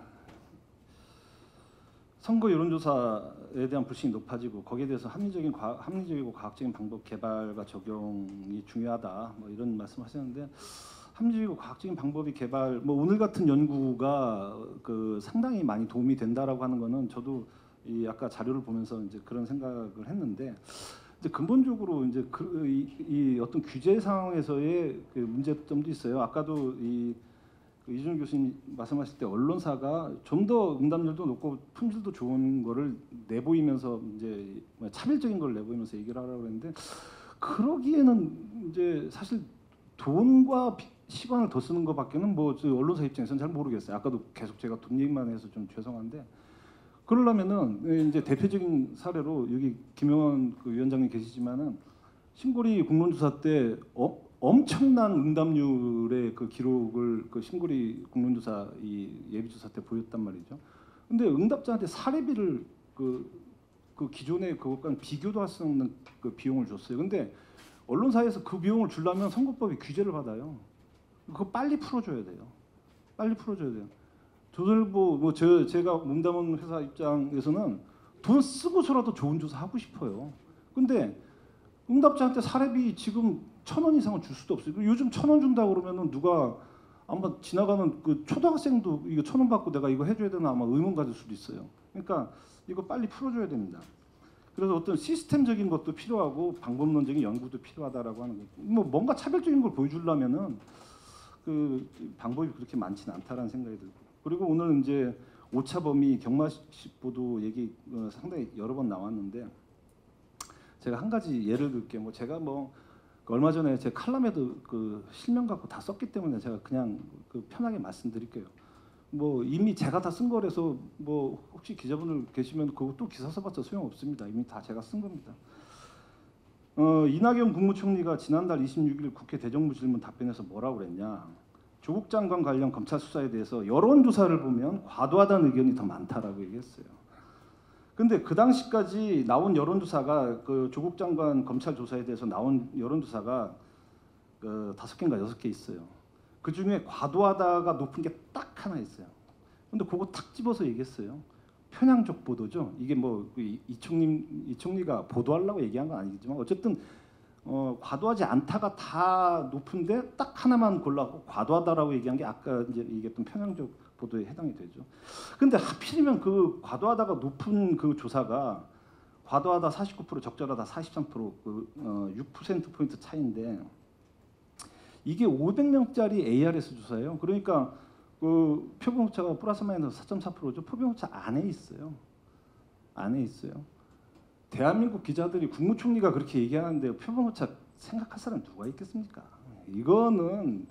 선거 여론조사에 대한 불신이 높아지고 거기에 대해서 합리적이고 과학적인 방법 개발과 적용이 중요하다. 뭐 이런 말씀하셨는데 합리적이고 과학적인 방법이 개발 뭐 오늘 같은 연구가 그 상당히 많이 도움이 된다라고 하는 거는 저도 이 아까 자료를 보면서 이제 그런 생각을 했는데 이제 근본적으로 이제 이 어떤 규제 상황에서의 그 문제점도 있어요. 아까도 이준우 교수님 말씀하실 때 언론사가 좀 더 응답률도 높고 품질도 좋은 거를 내보이면서 이제 차별적인 걸 내보이면서 얘기를 하라고 그랬는데 그러기에는 이제 사실 돈과 시간을 더 쓰는 것밖에는 뭐 언론사 입장에서는 잘 모르겠어요. 아까도 계속 제가 돈 얘기만 해서 좀 죄송한데 그러려면은 이제 대표적인 사례로 여기 김영원 그 위원장님 계시지만은 신고리 국론조사 때 엄청난 응답률의 그 기록을 그 신고리 국론조사 이 예비조사 때 보였단 말이죠. 근데 응답자한테 사례비를 그 기존의 그것과는 비교도 할 수 없는 그 비용을 줬어요. 근데 언론사에서 그 비용을 주려면 선거법이 규제를 받아요. 그거 빨리 풀어줘야 돼요. 빨리 풀어줘야 돼요. 조선일보 뭐 제가 몸담은 회사 입장에서는 돈 쓰고서라도 좋은 조사 하고 싶어요. 근데 응답자한테 사례비 지금 1,000원 이상은 줄 수도 없어요. 요즘 1,000원 준다 그러면은 누가 아마 지나가는 그 초등학생도 이거 1,000원 받고 내가 이거 해줘야 되나 아마 의문 가질 수도 있어요. 그러니까 이거 빨리 풀어줘야 됩니다. 그래서 어떤 시스템적인 것도 필요하고 방법론적인 연구도 필요하다라고 하는 거. 뭐 뭔가 차별적인 걸 보여주려면은 그 방법이 그렇게 많지는 않다라는 생각이 들고. 그리고 오늘 이제 오차범위 경마식 보도 얘기 상당히 여러 번 나왔는데 제가 한 가지 예를 들게 뭐 제가 뭐 얼마 전에 제 칼럼에도 그 실명 갖고 다 썼기 때문에 제가 그냥 그 편하게 말씀드릴게요. 뭐 이미 제가 다 쓴 거라서 뭐 혹시 기자분들 계시면 그거 또 기사 써봤자 소용없습니다. 이미 다 제가 쓴 겁니다. 이낙연 국무총리가 지난달 26일 국회 대정부질문 답변에서 뭐라고 그랬냐? 조국 장관 관련 검찰 수사에 대해서 여론조사를 보면 과도하다는 의견이 더 많다라고 얘기했어요. 근데 그 당시까지 나온 여론조사가 그 조국 장관 검찰 조사에 대해서 나온 여론조사가 그 5개인가 6개 있어요. 그 중에 과도하다가 높은 게 딱 하나 있어요. 근데 그거 탁 집어서 얘기했어요. 편향적 보도죠. 이게 뭐 이총리가 보도하려고 얘기한 건 아니겠지만 어쨌든 과도하지 않다가 다 높은데 딱 하나만 골라고 과도하다라고 얘기한 게 아까 이제 얘기했던 편향적 보도에 해당이 되죠. 근데 하필이면 그 과도하다가 높은 그 조사가 과도하다 49% 적절하다 43% 그 6% 포인트 차이인데 이게 500명짜리 ARS 조사예요. 그러니까 그 표본오차가 플러스 마이너스 4.4%죠. 표본오차 안에 있어요. 안에 있어요. 대한민국 기자들이 국무총리가 그렇게 얘기하는데 표본오차 생각할 사람 누가 있겠습니까? 이거는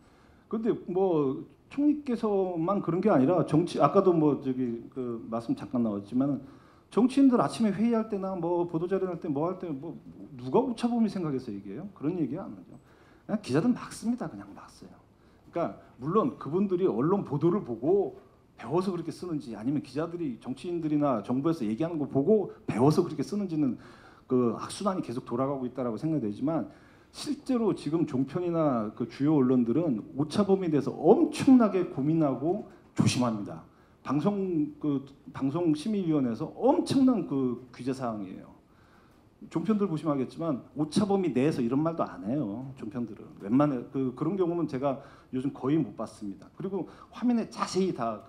근데 뭐 총리께서만 그런 게 아니라 아까도 뭐 저기 그 말씀 잠깐 나왔지만 정치인들 아침에 회의할 때나 뭐 보도자료 할 때 뭐 할 때 뭐 누가 오차범위 생각해서 얘기해요? 그런 얘기 안 하죠. 그냥 기자들 막 씁니다. 그냥 막 써요. 그러니까 물론 그분들이 언론 보도를 보고 배워서 그렇게 쓰는지 아니면 기자들이 정치인들이나 정부에서 얘기하는 거 보고 배워서 그렇게 쓰는지는 그 악순환이 계속 돌아가고 있다라고 생각되지만 실제로 지금 종편이나 그 주요 언론들은 오차범위에 대해서 엄청나게 고민하고 조심합니다. 방송심의위원회에서 엄청난 그 규제 사항이에요. 종편들 보시면 알겠지만 오차범위 내에서 이런 말도 안 해요. 종편들은 웬만해 그런 경우는 제가 요즘 거의 못 봤습니다. 그리고 화면에 자세히 다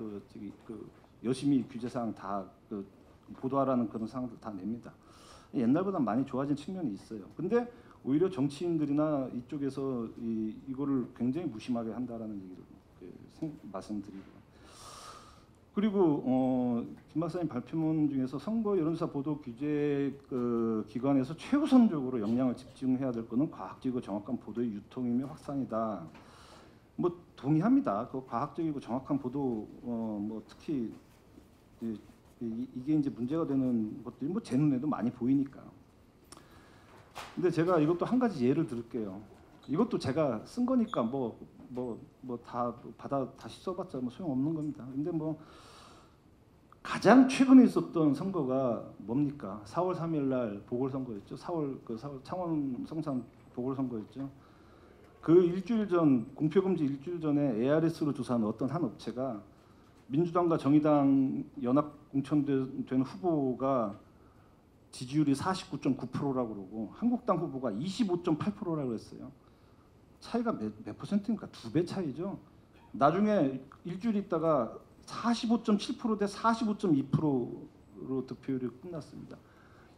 열심히 규제 사항 다 보도하라는 그런 사항들 다 냅니다. 옛날보다 많이 좋아진 측면이 있어요. 근데 오히려 정치인들이나 이쪽에서 이거를 굉장히 무심하게 한다라는 얘기를 말씀드리고. 그리고 김 박사님 발표문 중에서 선거 여론조사 보도 규제 기관에서 최우선적으로 역량을 집중해야 될 것은 과학적이고 정확한 보도의 유통이며 확산이다. 뭐 동의합니다. 그 과학적이고 정확한 보도 뭐 특히 이게 이제 문제가 되는 것들이 뭐 제 눈에도 많이 보이니까. 근데 제가 이것도 한 가지 예를 들게요. 이것도 제가 쓴 거니까 다 다시 써봤자 뭐 소용없는 겁니다. 근데 뭐 가장 최근에 있었던 선거가 뭡니까? 4월 3일 날 보궐선거였죠. 4월 창원 성산 보궐선거였죠. 그 일주일 전 공표금지 일주일 전에 ARS로 조사한 어떤 한 업체가 민주당과 정의당 연합 공천된 후보가 지지율이 49.9%라고 그러고 한국당 후보가 25.8%라고 했어요. 차이가 몇 퍼센트입니까? 2배 차이죠. 나중에 일주일 있다가 45.7% 대 45.2%로 득표율이 끝났습니다.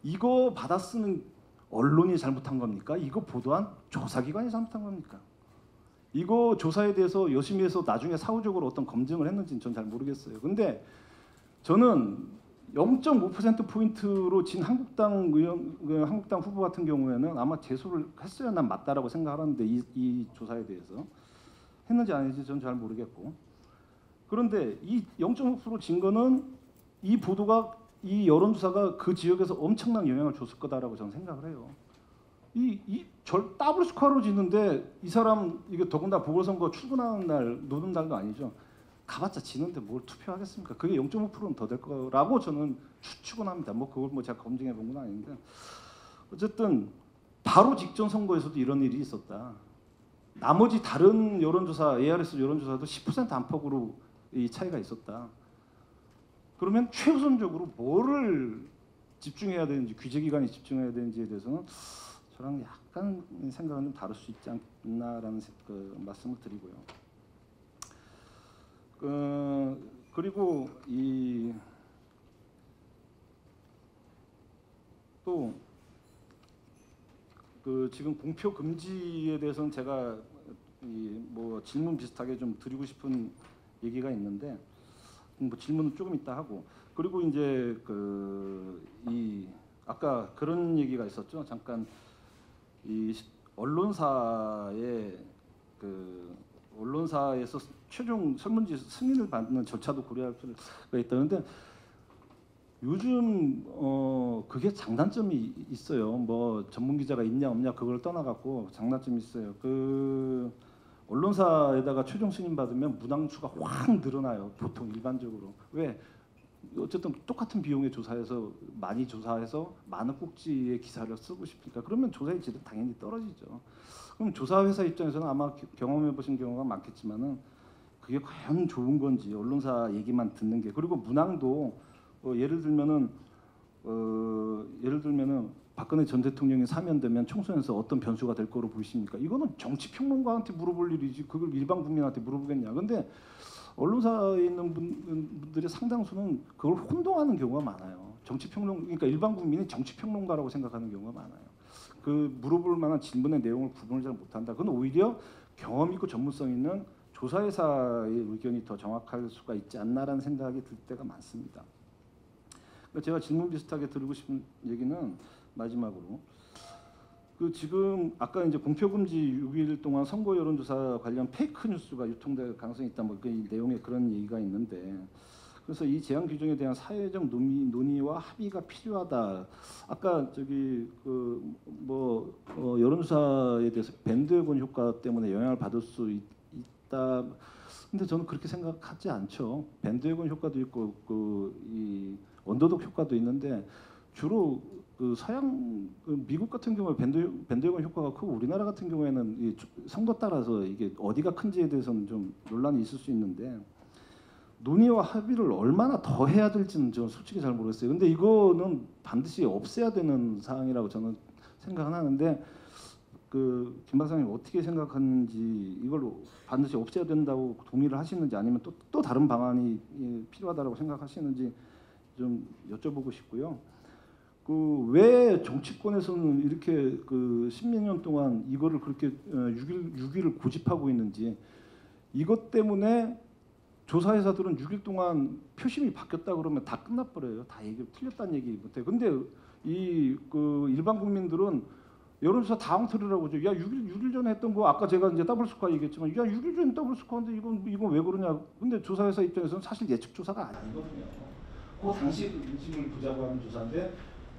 이거 받아 쓰는 언론이 잘못한 겁니까? 이거 보도한 조사기관이 잘못한 겁니까? 이거 조사에 대해서 열심히 해서 나중에 사후적으로 어떤 검증을 했는지는 전 잘 모르겠어요. 근데 저는 0.5%포인트로 진 한국당 후보 같은 경우에는 아마 제소를 했어야 난 맞다라고 생각하는데 이 조사에 대해서 했는지 아닌지 저는 잘 모르겠고. 그런데 이 0.5% 진 거는 이 보도가 이 여론조사가 그 지역에서 엄청난 영향을 줬을 거다라고 저는 생각을 해요. 더블 스코어로 지는데 이 사람 이게 더군다나 보궐선거 출근하는 날 노는 날도 아니죠. 가봤자 지는데 뭘 투표하겠습니까? 그게 0.5%는 더 될 거라고 저는 추측은 합니다. 뭐 그걸 뭐 제가 검증해 본 건 아닌데 어쨌든 바로 직전 선거에서도 이런 일이 있었다. 나머지 다른 여론조사, ARS 여론조사도 10% 안팎으로 이 차이가 있었다. 그러면 최우선적으로 뭐를 집중해야 되는지, 규제기관이 집중해야 되는지에 대해서는 저랑 약간 생각은 좀 다를 수 있지 않나라는 말씀을 드리고요. 그리고 또 지금 공표 금지에 대해서는 제가 뭐 질문 비슷하게 좀 드리고 싶은 얘기가 있는데 뭐 질문은 조금 이따 하고. 그리고 이제 아까 그런 얘기가 있었죠. 잠깐 이 언론사에서 최종 설문지 승인을 받는 절차도 고려할 필요가 있다는데 요즘 그게 장단점이 있어요. 뭐 전문 기자가 있냐 없냐 그걸 떠나갖고 장단점이 있어요. 언론사에다가 최종 승인 받으면 문항수가 확 늘어나요. 보통 일반적으로. 왜? 어쨌든 똑같은 비용에 조사해서 많이 조사해서 많은 꼭지의 기사를 쓰고 싶으니까 그러면 조사의 질은 당연히 떨어지죠. 그럼 조사 회사 입장에서는 아마 경험해 보신 경우가 많겠지만은 그게 과연 좋은 건지 언론사 얘기만 듣는 게. 그리고 문항도 예를 들면은 박근혜 전 대통령이 사면되면 총선에서 어떤 변수가 될 거로 보이십니까? 이거는 정치 평론가한테 물어볼 일이지 그걸 일반 국민한테 물어보겠냐. 근데 언론사에 있는 분들의 상당수는 그걸 혼동하는 경우가 많아요. 그러니까 일반 국민이 정치 평론가라고 생각하는 경우가 많아요. 그 물어볼 만한 질문의 내용을 구분을 잘 못한다. 그건 오히려 경험 있고 전문성 있는 조사회사의 의견이 더 정확할 수가 있지 않나라는 생각이 들 때가 많습니다. 제가 질문 비슷하게 드리고 싶은 얘기는 마지막으로 지금 아까 이제 공표금지 6일 동안 선거 여론조사 관련 페이크 뉴스가 유통될 가능성이 있다. 뭐 이 내용에 그런 얘기가 있는데 그래서 이 제한 규정에 대한 사회적 논의와 합의가 필요하다. 아까 여론조사에 대해서 밴드웨건 효과 때문에 영향을 받을 수 있다. 근데 저는 그렇게 생각하지 않죠. 밴드웨건 효과도 있고 이 언더독 효과도 있는데 주로 그 서양 미국 같은 경우에 밴드웨건 효과가 크고 우리나라 같은 경우에는 이 성도 따라서 이게 어디가 큰지에 대해서는 좀 논란이 있을 수 있는데 논의와 합의를 얼마나 더 해야 될지는 저는 솔직히 잘 모르겠어요. 근데 이거는 반드시 없애야 되는 사항이라고 저는 생각은 하는데 김 박사님 어떻게 생각하는지 이걸로 반드시 없애야 된다고 동의를 하시는지 아니면 또 다른 방안이 필요하다고 생각하시는지 좀 여쭤보고 싶고요. 왜 정치권에서는 이렇게 십몇 년 동안 이거를 그렇게 6.1을 고집하고 있는지 이것 때문에 조사회사들은 6일 동안 표심이 바뀌었다 그러면 다 끝나버려요. 다 얘기 틀렸다는 얘기 못해. 근데 일반 국민들은 여론조사 다 엉터리라고 하죠. 야 6일 전에 했던 거 아까 제가 이제 더블 스코어 얘기했지만 야 6일 전에 더블 스코어인데 이건 왜 그러냐. 근데 조사회사 입장에서는 사실 예측 조사가 아니거든요. 그 당시 민심을 보자고 하는 조사인데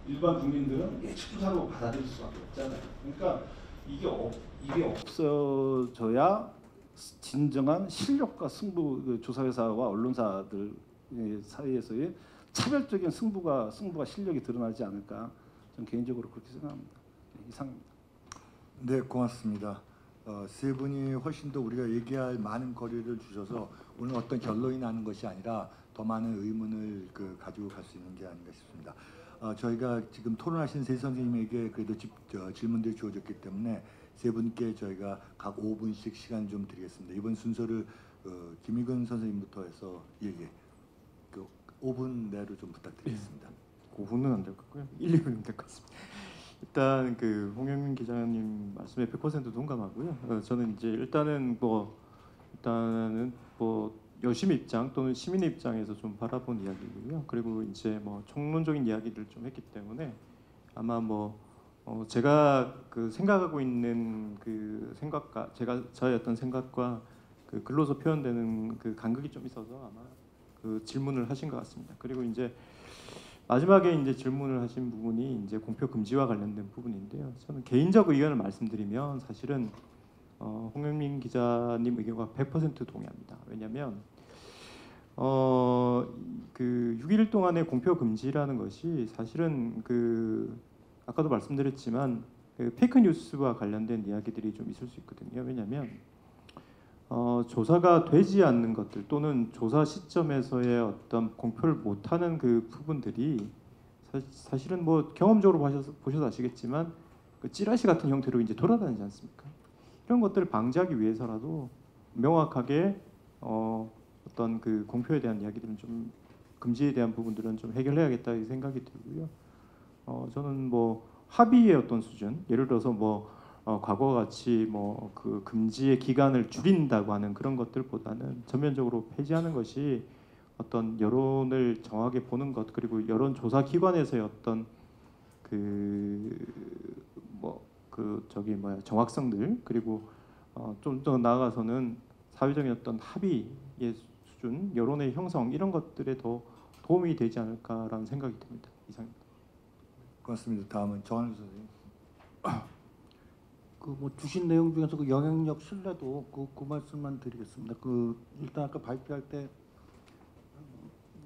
일반 국민들은 예측 조사로 받아들일 수밖에 없잖아요. 그러니까 이게 없어져야 진정한 실력과 승부 조사회사와 언론사들 사이에서의 차별적인 승부가 실력이 드러나지 않을까 저는 개인적으로 그렇게 생각합니다. 이상입니다. 네, 고맙습니다. 세 분이 훨씬 더 우리가 얘기할 많은 거리를 주셔서 오늘 어떤 결론이 나는 것이 아니라 더 많은 의문을 가지고 갈 수 있는 게 아닌가 싶습니다. 저희가 지금 토론하신 세 선생님에게 그래도 질문들이 주어졌기 때문에 세 분께 저희가 각 5분씩 시간 좀 드리겠습니다. 이번 순서를 김익은 선생님부터 해서 5분 내로 좀 부탁드리겠습니다. 5분은 안 될 것 같고요. 1, 2분이면 될 것 같습니다. 일단 홍영민 기자님 말씀에 100% 동감하고요. 저는 이제 일단은 여심 입장 또는 시민의 입장에서 좀 바라본 이야기고요. 그리고 이제 총론적인 이야기를 좀 했기 때문에 아마 제가 생각하고 있는 생각과 저의 어떤 생각과 글로서 표현되는 간극이 좀 있어서 아마 질문을 하신 것 같습니다. 그리고 이제 마지막에 이제 질문을 하신 부분이 이제 공표 금지와 관련된 부분인데요. 저는 개인적 의견을 말씀드리면 사실은 홍영민 기자님 의견과 100% 동의합니다. 왜냐하면 6일 동안의 공표 금지라는 것이 사실은 아까도 말씀드렸지만 페이크 뉴스와 관련된 이야기들이 좀 있을 수 있거든요. 왜냐하면 조사가 되지 않는 것들 또는 조사 시점에서의 어떤 공표를 못하는 부분들이 사실은 경험적으로 보셔서 아시겠지만 찌라시 같은 형태로 이제 돌아다니지 않습니까? 이런 것들을 방지하기 위해서라도 명확하게 어떤 공표에 대한 이야기들은 좀 금지에 대한 부분들은 좀 해결해야겠다 이 생각이 들고요. 저는 합의의 어떤 수준, 예를 들어서 과거와 같이 금지의 기간을 줄인다고 하는 그런 것들보다는 전면적으로 폐지하는 것이 어떤 여론을 정확하게 보는 것 그리고 여론 조사 기관에서의 어떤 정확성들 그리고 좀 더 나아가서는 사회적인 어떤 합의의 수준, 여론의 형성 이런 것들에 더 도움이 되지 않을까라는 생각이 듭니다. 이상입니다. 고맙습니다. 다음은 정한우 선생님. 주신 내용 중에서 영향력 신뢰도 그 말씀만 드리겠습니다. 일단 아까 발표할 때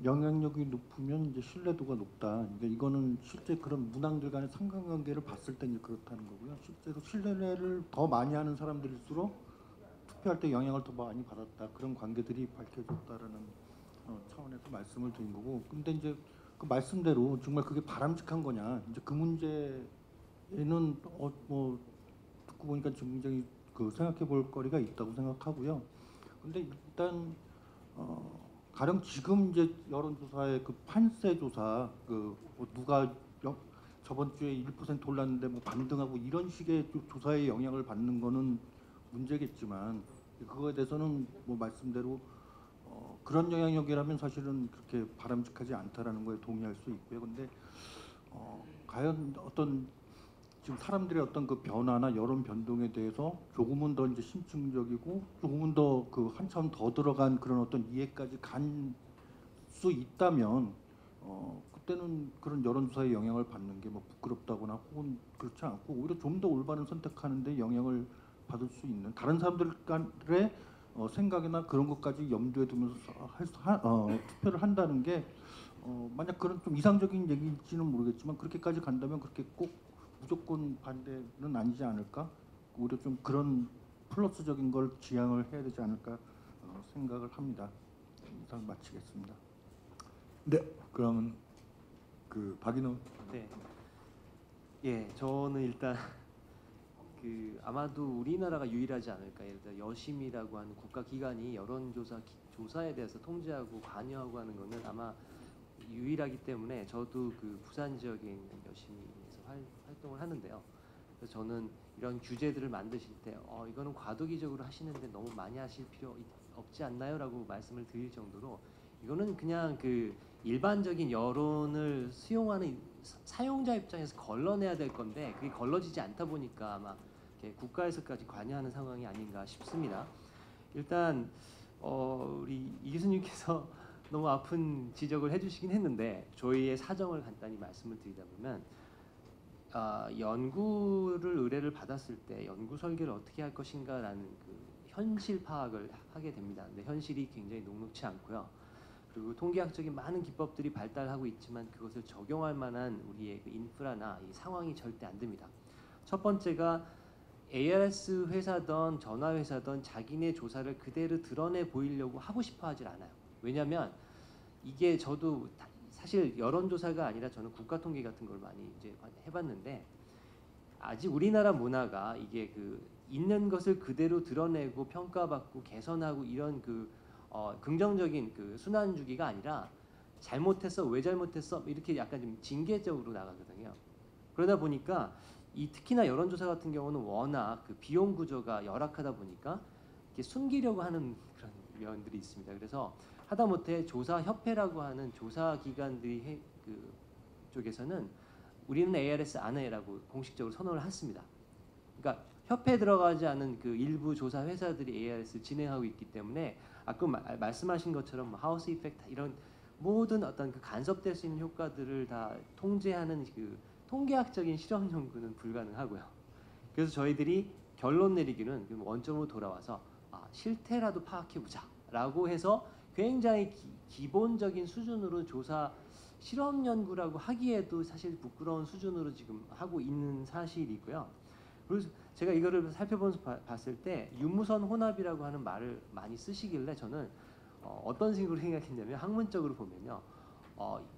영향력이 높으면 이제 신뢰도가 높다. 그러니까 이거는 실제 그런 문항들 간의 상관관계를 봤을 때 그렇다는 거고요. 실제로 신뢰를 더 많이 하는 사람들일수록 투표할 때 영향을 더 많이 받았다. 그런 관계들이 밝혀졌다라는 차원에서 말씀을 드린 거고. 근데 이제 그 말씀대로 정말 그게 바람직한 거냐? 이제 그 문제에는 듣고 보니까 굉장히 생각해 볼 거리가 있다고 생각하고요. 근데 일단 가령 지금 이제 여론조사의 판세 조사 누가 저번 주에 1% 올랐는데 반등하고 이런 식의 조사에 영향을 받는 거는 문제겠지만 그거에 대해서는 말씀대로 그런 영향력이라면 사실은 그렇게 바람직하지 않다라는 거에 동의할 수 있고요. 근데 과연 어떤 지금 사람들의 어떤 변화나 여론 변동에 대해서 조금은 더 이제 심층적이고 조금은 더 한참 더 들어간 그런 어떤 이해까지 간 수 있다면 그때는 그런 여론조사에 영향을 받는 게 부끄럽다거나 혹은 그렇지 않고 오히려 좀 더 올바른 선택하는데 영향을 받을 수 있는 다른 사람들의 생각이나 그런 것까지 염두에 두면서 투표를 한다는 게 만약 그런 좀 이상적인 얘기일지는 모르겠지만 그렇게까지 간다면 그렇게 꼭 무조건 반대는 아니지 않을까? 오히려 좀 그런 플러스적인 걸 지향을 해야 되지 않을까 생각을 합니다. 이상 마치겠습니다. 네, 그러면 그 박인호. 네. 예, 저는 일단 아마도 우리나라가 유일하지 않을까. 예를 들어 여심이라고 하는 국가기관이 조사에 대해서 통제하고 관여하고 하는 거는 아마 유일하기 때문에 저도 그 부산 지역에 있는 여심에서 활동을 하는데요. 그래서 저는 이런 규제들을 만드실 때 이거는 과도기적으로 하시는데 너무 많이 하실 필요 없지 않나요?라고 말씀을 드릴 정도로 이거는 그냥 그 일반적인 여론을 수용하는 사용자 입장에서 걸러내야 될 건데 그게 걸러지지 않다 보니까 아마 국가에서까지 관여하는 상황이 아닌가 싶습니다. 일단 우리 이 교수님께서 너무 아픈 지적을 해주시긴 했는데 저희의 사정을 간단히 말씀을 드리다 보면 연구를 의뢰를 받았을 때 연구 설계를 어떻게 할 것인가라는 그 현실 파악을 하게 됩니다. 근데 현실이 굉장히 녹록치 않고요. 그리고 통계학적인 많은 기법들이 발달하고 있지만 그것을 적용할 만한 우리의 그 인프라나 이 상황이 절대 안 됩니다. 첫 번째가 ARS 회사든 전화 회사든 자기네 조사를 그대로 드러내 보이려고 하고 싶어 하질 않아요. 왜냐하면 이게 저도 사실 여론조사가 아니라 저는 국가통계 같은 걸 많이 이제 해봤는데 아직 우리나라 문화가 이게 그 있는 것을 그대로 드러내고 평가받고 개선하고 이런 긍정적인 그 순환 주기가 아니라 잘못했어 왜 잘못했어 이렇게 약간 좀 징계적으로 나가거든요. 그러다 보니까 특히나 여론조사 같은 경우는 워낙 그 비용 구조가 열악하다 보니까 이렇게 숨기려고 하는 그런 면들이 있습니다. 그래서 하다못해 조사협회라고 하는 조사기관들이 쪽에서는 우리는 ARS 안 해라고 공식적으로 선언을 했습니다. 그러니까 협회에 들어가지 않은 그 일부 조사 회사들이 ARS를 진행하고 있기 때문에 아까 말씀하신 것처럼 하우스 이펙트 이런 모든 어떤 그 간섭될 수 있는 효과들을 다 통제하는 그 통계학적인 실험 연구는 불가능하고요. 그래서 저희들이 결론 내리기는 원점으로 돌아와서 실태라도 파악해보자라고 해서 굉장히 기본적인 수준으로 조사 실험 연구라고 하기에도 사실 부끄러운 수준으로 지금 하고 있는 사실이고요. 그래서 제가 이거를 살펴보면서 봤을 때 유무선 혼합이라고 하는 말을 많이 쓰시길래 저는 어떤 식으로 생각했냐면 학문적으로 보면요,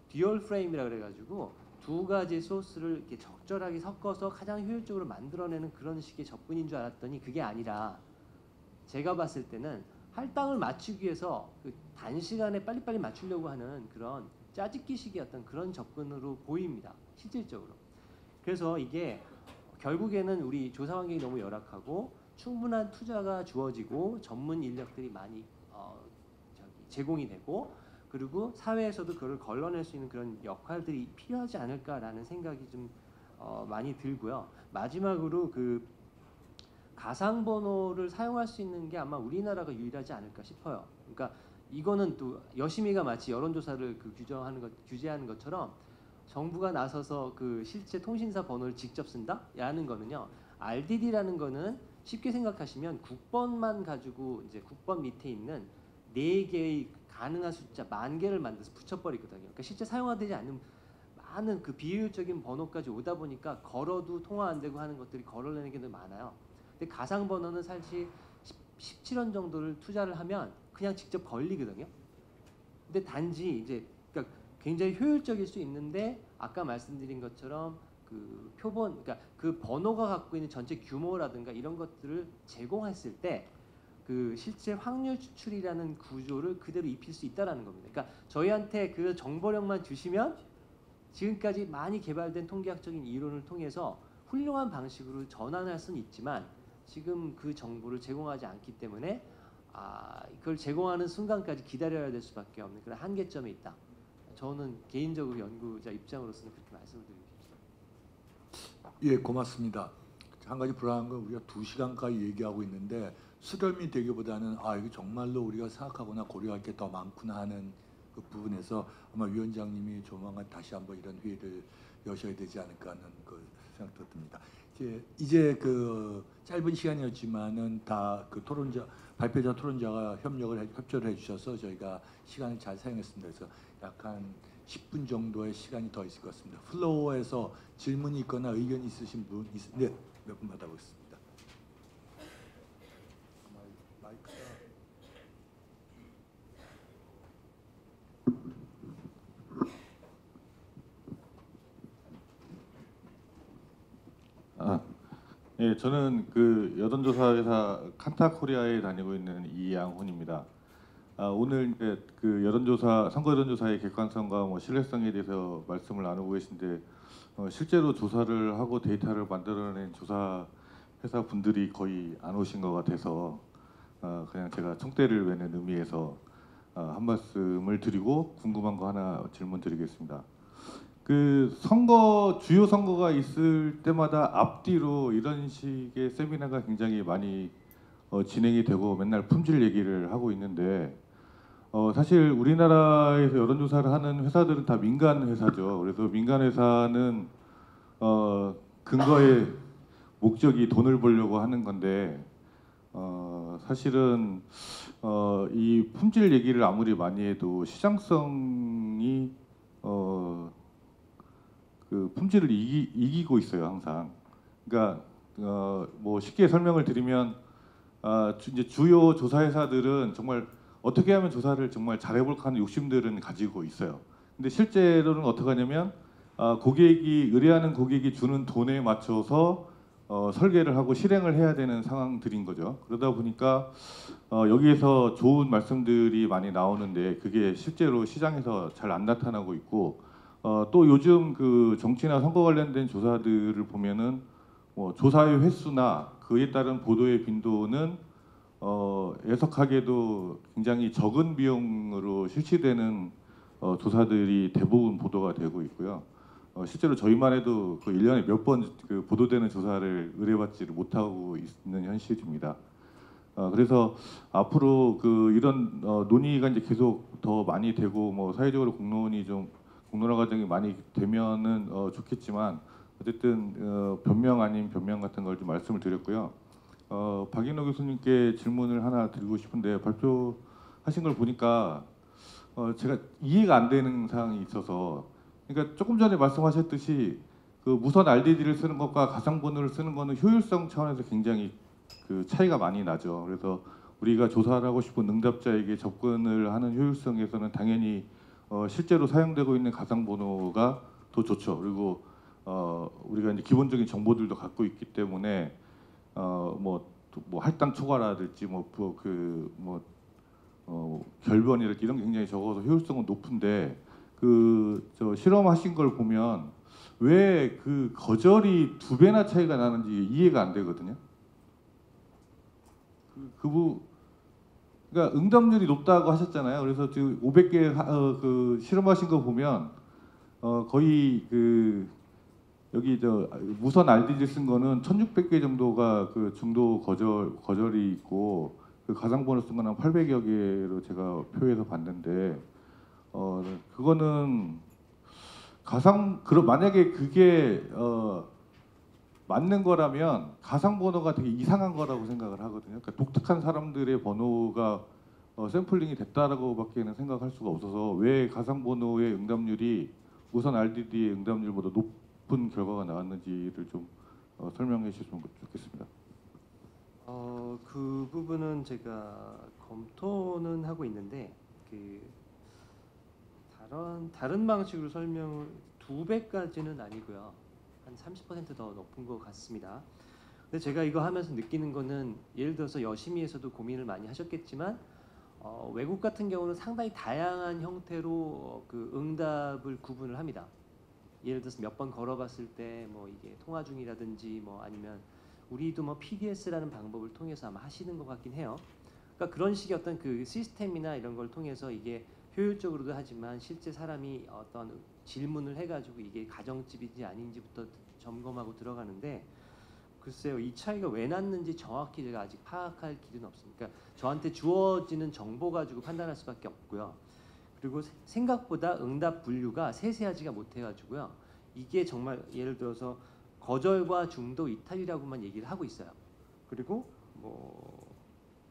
듀얼 프레임이라 그래가지고 두 가지 소스를 이렇게 적절하게 섞어서 가장 효율적으로 만들어내는 그런 식의 접근인 줄 알았더니 그게 아니라 제가 봤을 때는 할당을 맞추기 위해서 그 단시간에 빨리빨리 맞추려고 하는 그런 짜집기식의 어떤 그런 접근으로 보입니다. 실질적으로. 그래서 이게 결국에는 우리 조사 환경이 너무 열악하고 충분한 투자가 주어지고 전문 인력들이 많이 제공이 되고 그리고 사회에서도 그걸 걸러낼 수 있는 그런 역할들이 필요하지 않을까라는 생각이 좀 많이 들고요. 마지막으로 그 가상번호를 사용할 수 있는 게 아마 우리나라가 유일하지 않을까 싶어요. 그러니까 이거는 또 여심이가 마치 여론조사를 규제하는 것처럼 정부가 나서서 그 실제 통신사 번호를 직접 쓴다라는 거는요. RDD라는 거는 쉽게 생각하시면 국번만 가지고 이제 국번 밑에 있는 4개의 가능한 숫자 10,000개를 만들어서 붙여버리거든요. 그러니까 실제 사용되지 않는 많은 그 비효율적인 번호까지 오다 보니까 걸어도 통화 안 되고 하는 것들이 걸어내는 게 더 많아요. 근데 가상 번호는 사실 17원 정도를 투자를 하면 그냥 직접 걸리거든요. 근데 단지 이제 그러니까 굉장히 효율적일 수 있는데 아까 말씀드린 것처럼 그 표본, 그러니까 그 번호가 갖고 있는 전체 규모라든가 이런 것들을 제공했을 때 그 실제 확률 추출이라는 구조를 그대로 입힐 수 있다라는 겁니다. 그러니까 저희한테 그 정보력만 주시면 지금까지 많이 개발된 통계학적인 이론을 통해서 훌륭한 방식으로 전환할 수는 있지만 지금 그 정보를 제공하지 않기 때문에 그걸 제공하는 순간까지 기다려야 될 수밖에 없는 그런 한계점이 있다. 저는 개인적으로 연구자 입장으로서는 그렇게 말씀을 드리고 싶습니다. 예, 고맙습니다. 한 가지 불안한 건 우리가 2시간까지 얘기하고 있는데 수렴이 되기보다는 이게 정말로 우리가 생각하거나 고려할 게 더 많구나 하는 그 부분에서 아마 위원장님이 조만간 다시 한번 이런 회의를 여셔야 되지 않을까 하는 그 생각도 듭니다. 이제 그 짧은 시간이었지만은 다 그 발표자 토론자가 협조를 해주셔서 저희가 시간을 잘 사용했습니다. 그래서 약 한 10분 정도의 시간이 더 있을 것 같습니다. 플로어에서 질문이 있거나 의견이 있으신 분 네, 몇 분 받아보겠습니다. 마이크가 예, 저는 그 여론조사 회사 칸타코리아에 다니고 있는 이양훈입니다. 오늘 이제 그 선거 여론조사의 객관성과 뭐 신뢰성에 대해서 말씀을 나누고 계신데 실제로 조사를 하고 데이터를 만들어낸 조사 회사 분들이 거의 안 오신 것 같아서 그냥 제가 총대를 매는 의미에서 한 말씀을 드리고 궁금한 거 하나 질문 드리겠습니다. 그 주요 선거가 있을 때마다 앞뒤로 이런 식의 세미나가 굉장히 많이 진행이 되고 맨날 품질 얘기를 하고 있는데 사실 우리나라에서 여론조사를 하는 회사들은 다 민간 회사죠. 그래서 민간 회사는 근거의 목적이 돈을 벌려고 하는 건데 사실은 이 품질 얘기를 아무리 많이 해도 시장성이 그 품질을 이기고 있어요 항상. 그러니까 뭐 쉽게 설명을 드리면 이제 주요 조사 회사들은 정말 어떻게 하면 조사를 정말 잘해볼까 하는 욕심들은 가지고 있어요. 근데 실제로는 어떻게 하냐면 의뢰하는 고객이 주는 돈에 맞춰서 설계를 하고 실행을 해야 되는 상황들인 거죠. 그러다 보니까 여기에서 좋은 말씀들이 많이 나오는데 그게 실제로 시장에서 잘 안 나타나고 있고 또 요즘 그 정치나 선거 관련된 조사들을 보면은 뭐 조사의 횟수나 그에 따른 보도의 빈도는 애석하게도 굉장히 적은 비용으로 실시되는 조사들이 대부분 보도가 되고 있고요. 실제로 저희만 해도 그 1년에 몇 번 그 보도되는 조사를 의뢰받지를 못하고 있는 현실입니다. 그래서 앞으로 그 이런 논의가 이제 계속 더 많이 되고 뭐 사회적으로 공론화 과정이 많이 되면은 좋겠지만 어쨌든 변명 아닌 변명 같은 걸 좀 말씀을 드렸고요. 박인호 교수님께 질문을 하나 드리고 싶은데 발표하신 걸 보니까 제가 이해가 안 되는 사항이 있어서 그러니까 조금 전에 말씀하셨듯이 그 무선 RDD를 쓰는 것과 가상번호를 쓰는 거는 효율성 차원에서 굉장히 그 차이가 많이 나죠. 그래서 우리가 조사를 하고 싶은 응답자에게 접근을 하는 효율성에서는 당연히 실제로 사용되고 있는 가상번호가 더 좋죠. 그리고 우리가 이제 기본적인 정보들도 갖고 있기 때문에 뭐 할당 초과라든지 결변이랄지 이런 게 굉장히 적어서 효율성은 높은데 저 실험하신 걸 보면 왜 그 거절이 2배나 차이가 나는지 이해가 안 되거든요. 그러니까 응답률이 높다고 하셨잖아요. 그래서 지금 500개 그 실험하신 거 보면 거의 그 여기 저 무선 RDD 쓴 거는 1,600개 정도가 그 중도 거절이 있고 그 가상번호 쓴 거는 800여 개로 제가 표에서 봤는데 그거는 만약에 그게 맞는 거라면 가상번호가 되게 이상한 거라고 생각을 하거든요. 그러니까 독특한 사람들의 번호가 샘플링이 됐다라고밖에는 생각할 수가 없어서 왜 가상번호의 응답률이 무선 RDD의 응답률보다 높은 결과가 나왔는지를 좀 설명해 주셨으면 좋겠습니다. 그 부분은 제가 검토는 하고 있는데 그 다른 방식으로 설명을 2배까지는 아니고요. 한 30% 더 높은 것 같습니다. 근데 제가 이거 하면서 느끼는 거는 예를 들어서 여심위에서도 고민을 많이 하셨겠지만 외국 같은 경우는 상당히 다양한 형태로 그 응답을 구분을 합니다. 예를 들어서 몇 번 걸어봤을 때 뭐 이게 통화 중이라든지 뭐 아니면 우리도 뭐 PDS라는 방법을 통해서 아마 하시는 것 같긴 해요. 그러니까 그런 식의 어떤 그 시스템이나 이런 걸 통해서 이게 효율적으로도 하지만 실제 사람이 어떤 질문을 해가지고 이게 가정집인지 아닌지부터 점검하고 들어가는데 글쎄요 이 차이가 왜 났는지 정확히 제가 아직 파악할 길은 없으니까 저한테 주어지는 정보 가지고 판단할 수밖에 없고요. 그리고 생각보다 응답 분류가 세세하지가 못해가지고요. 이게 정말 예를 들어서 거절과 중도 이탈이라고만 얘기를 하고 있어요. 그리고 뭐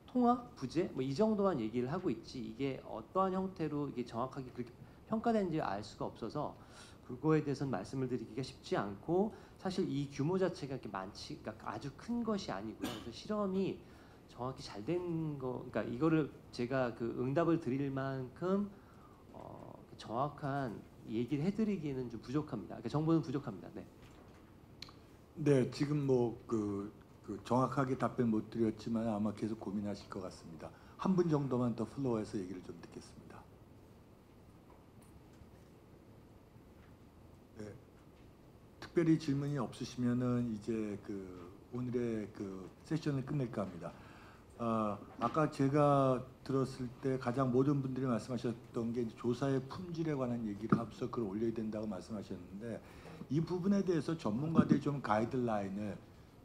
통화, 부재 뭐 이 정도만 얘기를 하고 있지 이게 어떠한 형태로 이게 정확하게 그렇게 평가되는지 알 수가 없어서 그거에 대해서는 말씀을 드리기가 쉽지 않고 사실 이 규모 자체가 이렇게 그러니까 아주 큰 것이 아니고요. 그래서 실험이 정확히 잘 된 거, 그러니까 이거를 제가 그 응답을 드릴 만큼 정확한 얘기를 해드리기에는 좀 부족합니다. 그러니까 정보는 부족합니다. 네. 네, 지금 뭐 그 정확하게 답변 못 드렸지만 아마 계속 고민하실 것 같습니다. 한 분 정도만 더 플로어해서 얘기를 좀 듣겠습니다. 네, 특별히 질문이 없으시면은 이제 그 오늘의 그 세션을 끝낼까 합니다. 아까 제가 들었을 때 가장 모든 분들이 말씀하셨던 게 조사의 품질에 관한 얘기를 합서 글을 올려야 된다고 말씀하셨는데 이 부분에 대해서 전문가들이 좀 가이드라인을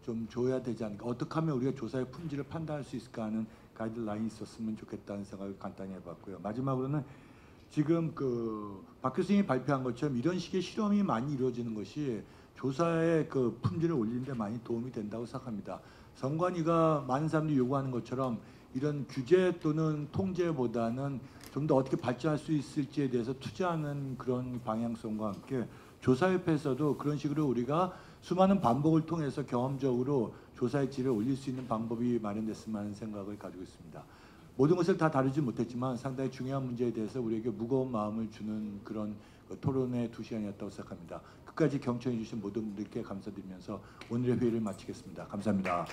좀 줘야 되지 않을까, 어떻게 하면 우리가 조사의 품질을 판단할 수 있을까 하는 가이드라인이 있었으면 좋겠다는 생각을 간단히 해봤고요. 마지막으로는 지금 그 박 교수님이 발표한 것처럼 이런 식의 실험이 많이 이루어지는 것이 조사의 그 품질을 올리는 데 많이 도움이 된다고 생각합니다. 선관위가 많은 사람들이 요구하는 것처럼 이런 규제 또는 통제보다는 좀 더 어떻게 발전할 수 있을지에 대해서 투자하는 그런 방향성과 함께 조사협회에서도 그런 식으로 우리가 수많은 반복을 통해서 경험적으로 조사의 질을 올릴 수 있는 방법이 마련됐으면 하는 생각을 가지고 있습니다. 모든 것을 다 다루지 못했지만 상당히 중요한 문제에 대해서 우리에게 무거운 마음을 주는 그런 토론의 2시간이었다고 생각합니다. 끝까지 경청해 주신 모든 분들께 감사드리면서 오늘의 회의를 마치겠습니다. 감사합니다.